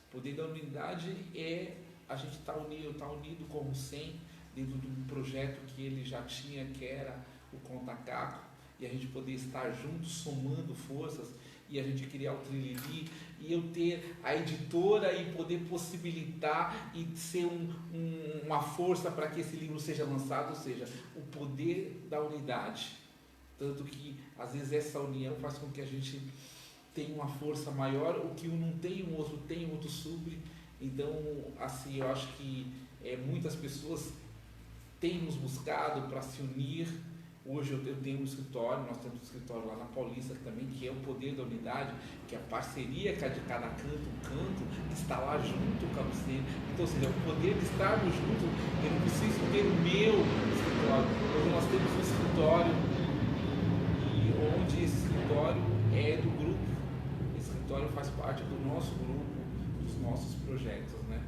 O poder da unidade é a gente estar unido como 100 dentro de um projeto que ele já tinha, que era o Contacaco, e a gente poder estar juntos, somando forças, e a gente criar o Trilili, e eu ter a editora e poder possibilitar e ser uma força para que esse livro seja lançado, ou seja, o poder da unidade. Tanto que, às vezes, essa união faz com que a gente tenha uma força maior, o que um não tem, o outro tem, o outro supre. Então, assim, eu acho que muitas pessoas têm nos buscado para se unir. Hoje eu tenho um escritório, nós temos um escritório lá na Paulista também, que é o poder da unidade, que é a parceria que é de cada canto, que está lá junto com você. Então, ou seja, o poder de estarmos juntos, eu não preciso ter o meu escritório. Hoje nós temos um escritório, e onde esse escritório é do grupo. Esse escritório faz parte do nosso grupo, dos nossos projetos, né?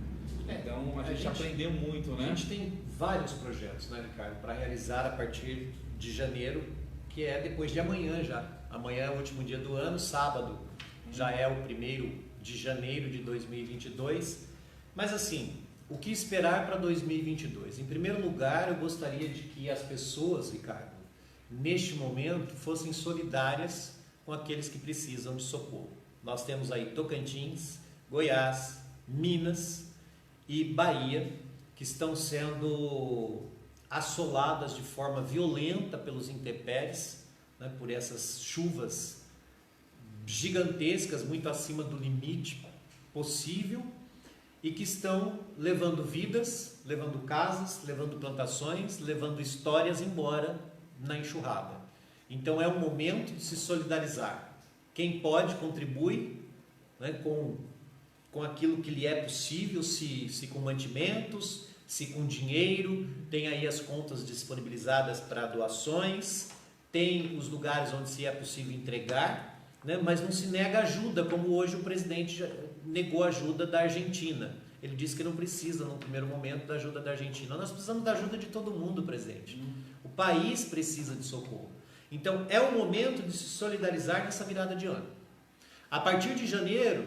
Então, a gente aprendeu muito, né? A gente tem vários projetos, né, Ricardo, para realizar a partir de janeiro, que é depois de amanhã já. Amanhã é o último dia do ano, sábado já é o 1º de janeiro de 2022. Mas assim, o que esperar para 2022? Em primeiro lugar, eu gostaria de que as pessoas, Ricardo, neste momento, fossem solidárias com aqueles que precisam de socorro. Nós temos aí Tocantins, Goiás, Minas e Bahia, que estão sendo assoladas de forma violenta pelos intempéries, né, por essas chuvas gigantescas, muito acima do limite possível, e que estão levando vidas, levando casas, levando plantações, levando histórias embora na enxurrada. Então é um momento de se solidarizar. Quem pode, contribui, né, com aquilo que lhe é possível, se com mantimentos, se com dinheiro. Tem aí as contas disponibilizadas para doações, tem os lugares onde se é possível entregar, né, mas não se nega ajuda, como hoje o presidente já negou ajuda da Argentina. Ele disse que não precisa, no primeiro momento, da ajuda da Argentina. Nós precisamos da ajuda de todo mundo, presidente. O país precisa de socorro. Então, é o momento de se solidarizar nessa virada de ano. A partir de janeiro,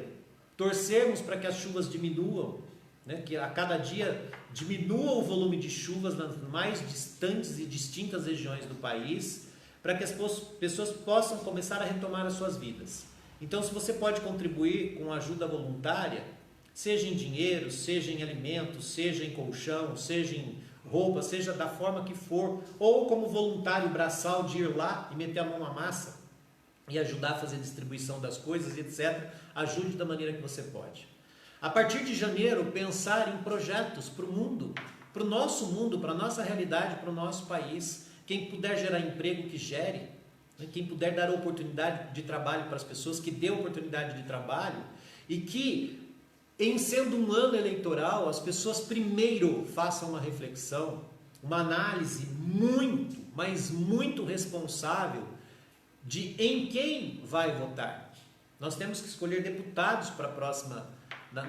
torcermos para que as chuvas diminuam, né? Que a cada dia diminua o volume de chuvas nas mais distantes e distintas regiões do país, para que as pessoas possam começar a retomar as suas vidas. Então, se você pode contribuir com ajuda voluntária, seja em dinheiro, seja em alimentos, seja em colchão, seja em roupa, seja da forma que for, ou como voluntário braçal de ir lá e meter a mão na massa e ajudar a fazer a distribuição das coisas, etc., ajude da maneira que você pode. A partir de janeiro, pensar em projetos para o mundo, para o nosso mundo, para a nossa realidade, para o nosso país. Quem puder gerar emprego, que gere. Quem puder dar oportunidade de trabalho para as pessoas, que dê oportunidade de trabalho. E que, em sendo um ano eleitoral, as pessoas primeiro façam uma reflexão, uma análise muito, mas muito responsável de em quem vai votar. Nós temos que escolher deputados para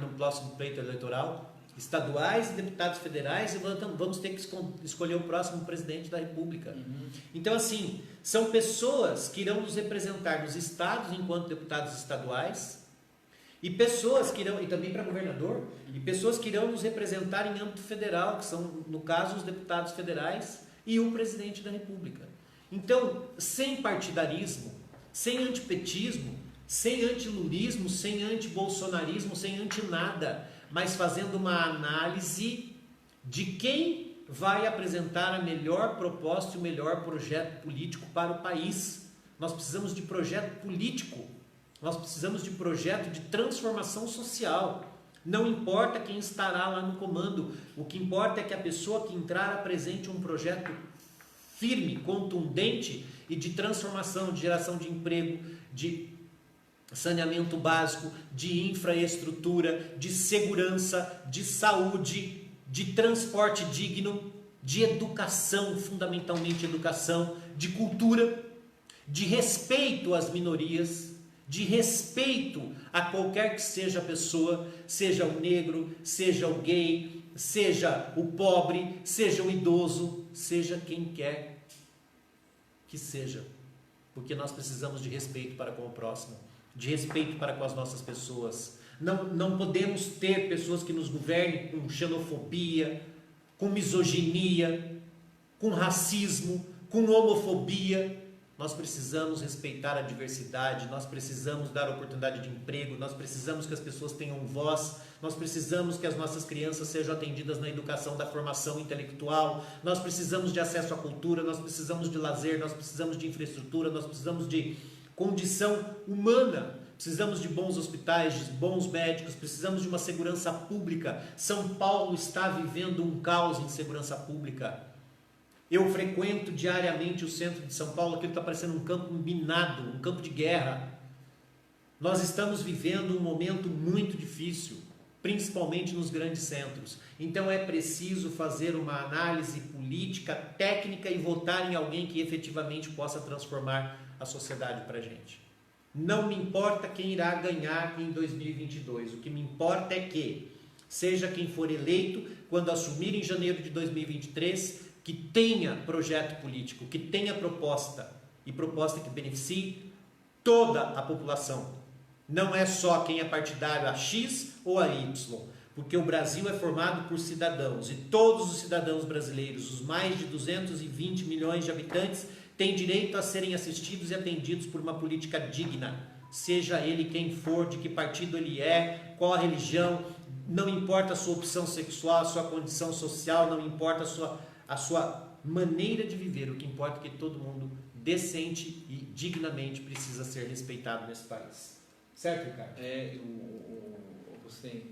no próximo pleito eleitoral, estaduais e deputados federais, e vamos ter que escolher o próximo presidente da República. Então, assim, são pessoas que irão nos representar nos estados enquanto deputados estaduais, e pessoas que irão, e também para governador, e pessoas que irão nos representar em âmbito federal, que são, no caso, os deputados federais e o presidente da República. Então, sem partidarismo, sem antipetismo, sem antilulismo, sem antibolsonarismo, sem antinada, mas fazendo uma análise de quem vai apresentar a melhor proposta e o melhor projeto político para o país. Nós precisamos de projeto político, nós precisamos de projeto de transformação social. Não importa quem estará lá no comando, o que importa é que a pessoa que entrar apresente um projeto firme, contundente e de transformação, de geração de emprego, de saneamento básico, de infraestrutura, de segurança, de saúde, de transporte digno, de educação, fundamentalmente educação, de cultura, de respeito às minorias, de respeito a qualquer que seja a pessoa, seja o negro, seja o gay, seja o pobre, seja o idoso, seja quem quer que seja, porque nós precisamos de respeito para com o próximo, de respeito para com as nossas pessoas. Não podemos ter pessoas que nos governem com xenofobia, com misoginia, com racismo, com homofobia. Nós precisamos respeitar a diversidade, nós precisamos dar oportunidade de emprego, nós precisamos que as pessoas tenham voz, nós precisamos que as nossas crianças sejam atendidas na educação da formação intelectual, nós precisamos de acesso à cultura, nós precisamos de lazer, nós precisamos de infraestrutura, nós precisamos de condição humana, precisamos de bons hospitais, de bons médicos, precisamos de uma segurança pública. São Paulo está vivendo um caos em segurança pública. Eu frequento diariamente o centro de São Paulo, aquilo está parecendo um campo minado, um campo de guerra. Nós estamos vivendo um momento muito difícil, principalmente nos grandes centros. Então é preciso fazer uma análise política, técnica e votar em alguém que efetivamente possa transformar a sociedade para a gente. Não me importa quem irá ganhar em 2022, o que me importa é que, seja quem for eleito, quando assumir em janeiro de 2023, que tenha projeto político, que tenha proposta, e proposta que beneficie toda a população. Não é só quem é partidário a X ou a Y, porque o Brasil é formado por cidadãos, e todos os cidadãos brasileiros, os mais de 220 milhões de habitantes, têm direito a serem assistidos e atendidos por uma política digna, seja ele quem for, de que partido ele é, qual a religião, não importa a sua opção sexual, a sua condição social, não importa a sua maneira de viver, o que importa é que todo mundo decente e dignamente precisa ser respeitado nesse país. Certo, Ricardo? Você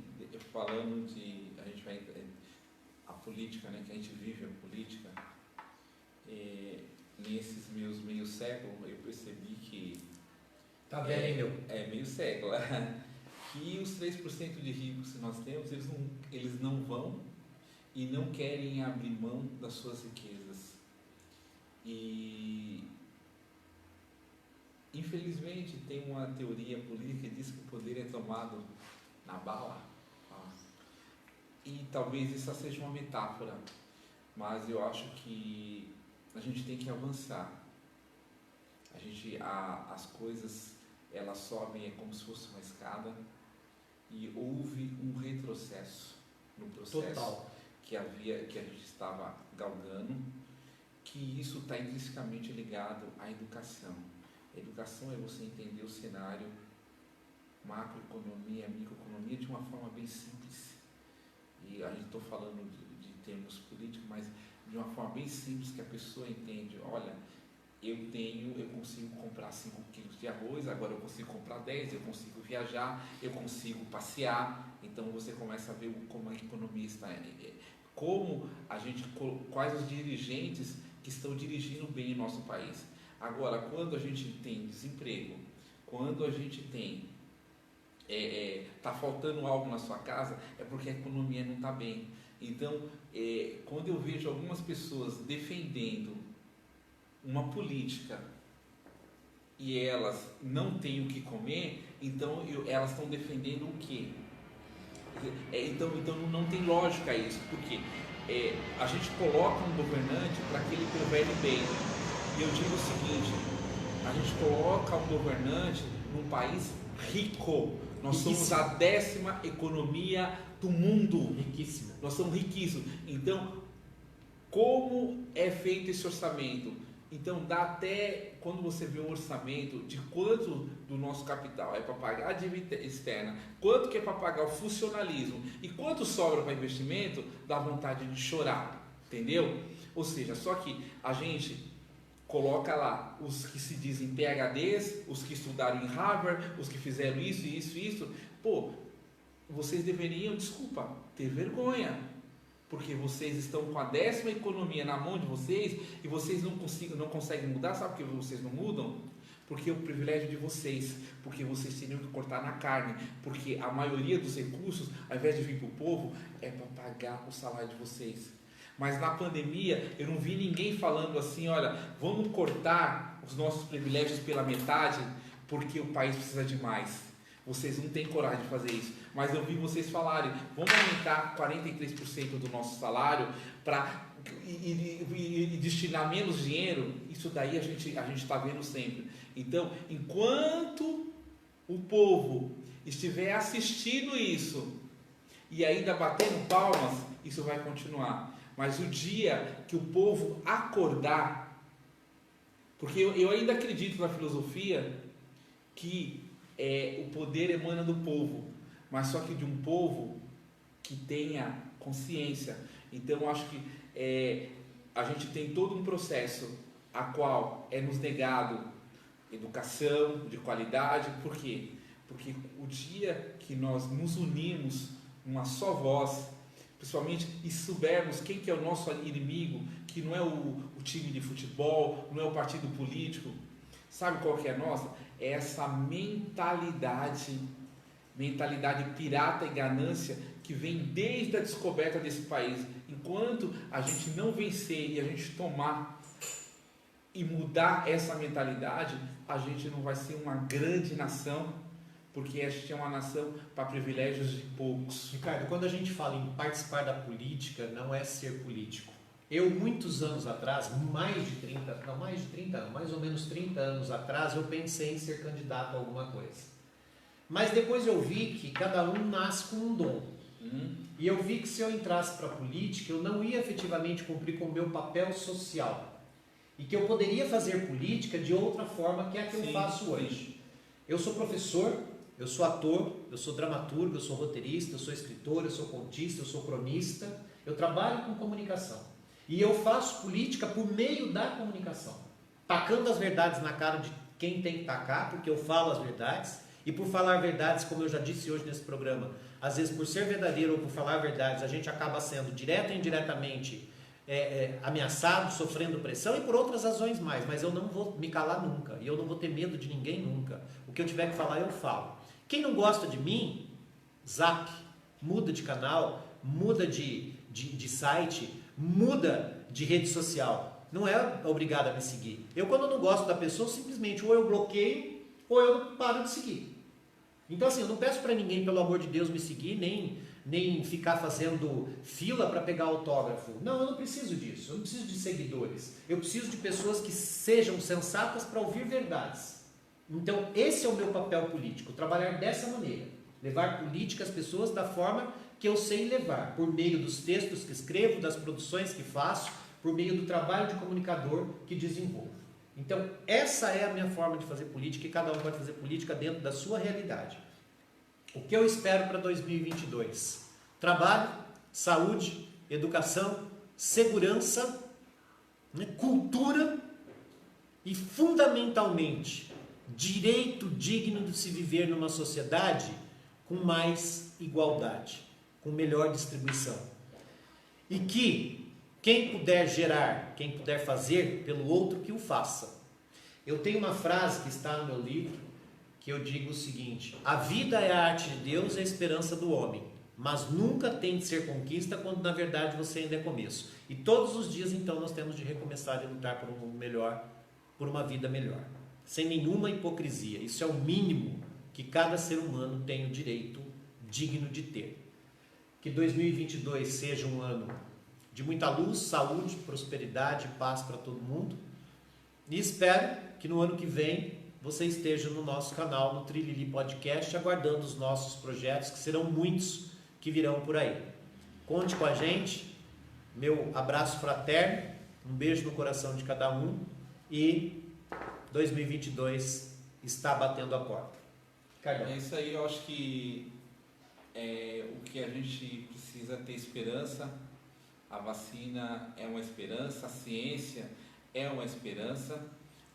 falando de, a gente vai, a política, né, que a gente vive a política, nesses meus meio século, eu percebi que... Tá velho, hein, meu? Meio século. Que os 3% de ricos que nós temos, eles não vão e não querem abrir mão das suas riquezas. E infelizmente tem uma teoria política que diz que o poder é tomado na bala. E talvez isso seja uma metáfora, mas eu acho que a gente tem que avançar. As coisas, elas sobem, é como se fosse uma escada, e houve um retrocesso no processo. Total. Que a gente estava galgando, que isso está intrinsecamente ligado à educação. A educação é você entender o cenário, macroeconomia, microeconomia, de uma forma bem simples. E a gente está falando de termos políticos, mas de uma forma bem simples, que a pessoa entende, olha, eu consigo comprar 5 quilos de arroz, agora eu consigo comprar 10, eu consigo viajar, eu consigo passear. Então você começa a ver como a economia está, quais os dirigentes que estão dirigindo bem o nosso país. Agora, quando a gente tem desemprego, quando a gente tem está faltando algo na sua casa, é porque a economia não está bem. Então, quando eu vejo algumas pessoas defendendo uma política e elas não têm o que comer, então elas estão defendendo o quê? Então não tem lógica isso, porque a gente coloca um governante para que ele governe bem. E eu digo o seguinte, a gente coloca um governante num país rico. Nós somos a 10ª economia do mundo. Riquíssimo. Nós somos riquíssimos. Então, como é feito esse orçamento? Então, dá até, quando você vê um orçamento de quanto do nosso capital é para pagar a dívida externa, quanto que é para pagar o funcionalismo e quanto sobra para investimento, dá vontade de chorar, entendeu? Ou seja, só que a gente coloca lá os que se dizem PhDs, os que estudaram em Harvard, os que fizeram isso. Pô, vocês deveriam, desculpa, ter vergonha, porque vocês estão com a 10ª economia na mão de vocês e vocês não conseguem mudar. Sabe por que vocês não mudam? Porque é o privilégio de vocês, porque vocês teriam que cortar na carne, porque a maioria dos recursos, ao invés de vir para o povo, é para pagar o salário de vocês. Mas na pandemia, eu não vi ninguém falando assim, olha, vamos cortar os nossos privilégios pela metade, porque o país precisa de mais. Vocês não têm coragem de fazer isso. Mas eu vi vocês falarem, vamos aumentar 43% do nosso salário e destinar menos dinheiro. Isso daí a gente está vendo sempre. Então, enquanto o povo estiver assistindo isso e ainda batendo palmas, isso vai continuar. Mas o dia que o povo acordar, porque eu ainda acredito na filosofia que o poder emana do povo, mas só que de um povo que tenha consciência. Então eu acho que a gente tem todo um processo a qual é nos negado educação de qualidade. Por quê? Porque o dia que nós nos unimos numa só voz, principalmente, e soubermos quem que é o nosso inimigo, que não é o time de futebol, não é o partido político, sabe qual que é a nossa? É essa mentalidade pirata e ganância que vem desde a descoberta desse país. Enquanto a gente não vencer e a gente tomar e mudar essa mentalidade, a gente não vai ser uma grande nação, porque a gente é uma nação para privilégios de poucos. Ricardo, quando a gente fala em participar da política, não é ser político. Eu, muitos anos atrás, mais ou menos 30 anos atrás, eu pensei em ser candidato a alguma coisa. Mas depois eu vi que cada um nasce com um dom. E eu vi que se eu entrasse para a política, eu não ia efetivamente cumprir com o meu papel social. E que eu poderia fazer política de outra forma que é a que eu faço hoje. Eu sou professor, eu sou ator, eu sou dramaturgo, eu sou roteirista, eu sou escritor, eu sou contista, eu sou cronista. Eu trabalho com comunicação. E eu faço política por meio da comunicação. Tacando as verdades na cara de quem tem que tacar, porque eu falo as verdades. E por falar verdades, como eu já disse hoje nesse programa, às vezes por ser verdadeiro ou por falar verdades, a gente acaba sendo, direta ou indiretamente, ameaçado, sofrendo pressão e por outras razões mais, mas eu não vou me calar nunca e eu não vou ter medo de ninguém nunca. O que eu tiver que falar, eu falo. Quem não gosta de mim, zap, muda de canal, muda de site, muda de rede social. Não é obrigado a me seguir. Eu, quando não gosto da pessoa, simplesmente ou eu bloqueio ou eu paro de seguir. Então, assim, eu não peço para ninguém, pelo amor de Deus, me seguir, nem ficar fazendo fila para pegar autógrafo. Não, eu não preciso disso. Eu não preciso de seguidores. Eu preciso de pessoas que sejam sensatas para ouvir verdades. Então, esse é o meu papel político, trabalhar dessa maneira. Levar política às pessoas da forma que eu sei levar, por meio dos textos que escrevo, das produções que faço, por meio do trabalho de comunicador que desenvolvo. Então, essa é a minha forma de fazer política e cada um pode fazer política dentro da sua realidade. O que eu espero para 2022? Trabalho, saúde, educação, segurança, cultura e, fundamentalmente, direito digno de se viver numa sociedade com mais igualdade, com melhor distribuição. E que quem puder gerar, quem puder fazer pelo outro, que o faça. Eu tenho uma frase que está no meu livro, que eu digo o seguinte: a vida é a arte de Deus e a esperança do homem, mas nunca tem de ser conquista quando na verdade você ainda é começo. E todos os dias então nós temos de recomeçar e lutar por um melhor, por uma vida melhor, sem nenhuma hipocrisia. Isso é o mínimo que cada ser humano tem o direito digno de ter. Que 2022 seja um ano de muita luz, saúde, prosperidade e paz para todo mundo. E espero que no ano que vem você esteja no nosso canal, no Trilili Podcast, aguardando os nossos projetos, que serão muitos que virão por aí. Conte com a gente. Meu abraço fraterno, um beijo no coração de cada um e 2022 está batendo a porta. Cardão. É isso aí, eu acho que o que a gente precisa ter esperança. A vacina é uma esperança, a ciência é uma esperança.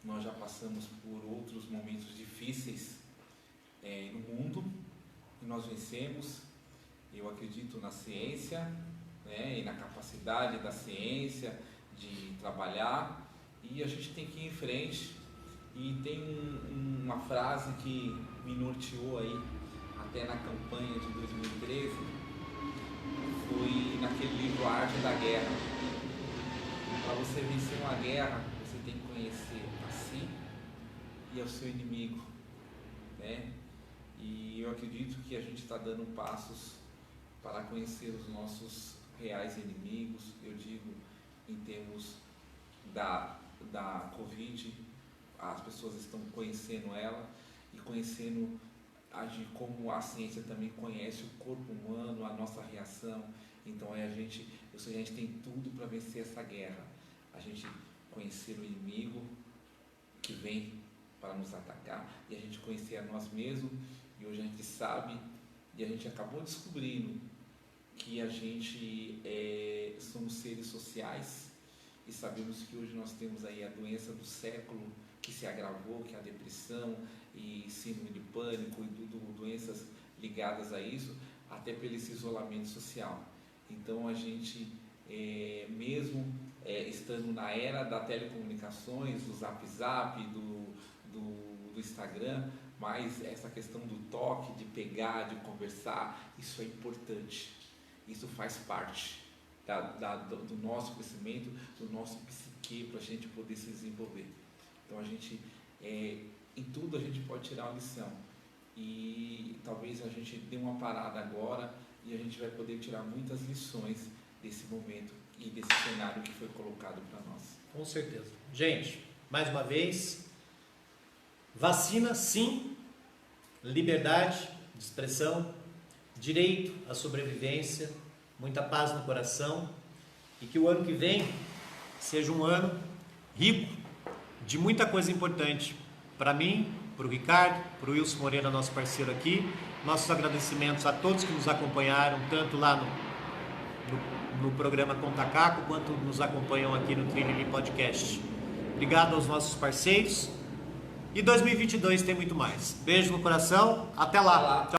Nós já passamos por outros momentos difíceis no mundo e nós vencemos. Eu acredito na ciência, e na capacidade da ciência de trabalhar, e a gente tem que ir em frente. E tem uma frase que me norteou aí até na campanha de 2013, foi naquele livro A Arte da Guerra. Para você vencer uma guerra, você tem que conhecer a si e ao seu inimigo, E eu acredito que a gente está dando passos para conhecer os nossos reais inimigos. Eu digo em termos da Covid, as pessoas estão conhecendo ela e conhecendo como a ciência também conhece o corpo humano, a nossa reação. Então a gente tem tudo para vencer essa guerra. A gente conhecer o inimigo que vem para nos atacar e a gente conhecer a nós mesmos. E hoje a gente sabe, e a gente acabou descobrindo que a gente somos seres sociais, e sabemos que hoje nós temos aí a doença do século que se agravou, que é a depressão e síndrome de pânico e doenças ligadas a isso, até pelo esse isolamento social. Então a gente, mesmo estando na era da telecomunicações, do Zap, do Instagram, mas essa questão do toque, de pegar, de conversar, isso é importante, isso faz parte do nosso crescimento, do nosso psique, para a gente poder se desenvolver. Então a gente, em tudo a gente pode tirar uma lição, e talvez a gente dê uma parada agora e a gente vai poder tirar muitas lições desse momento e desse cenário que foi colocado para nós. Com certeza. Gente, mais uma vez, vacina sim, liberdade de expressão, direito à sobrevivência, muita paz no coração, e que o ano que vem seja um ano rico de muita coisa importante para mim, para o Ricardo, para o Wilson Moreira, nosso parceiro aqui. Nossos agradecimentos a todos que nos acompanharam, tanto lá no programa Contacaco, quanto nos acompanham aqui no Trilili Podcast. Obrigado aos nossos parceiros, e 2022 tem muito mais. Beijo no coração, até lá.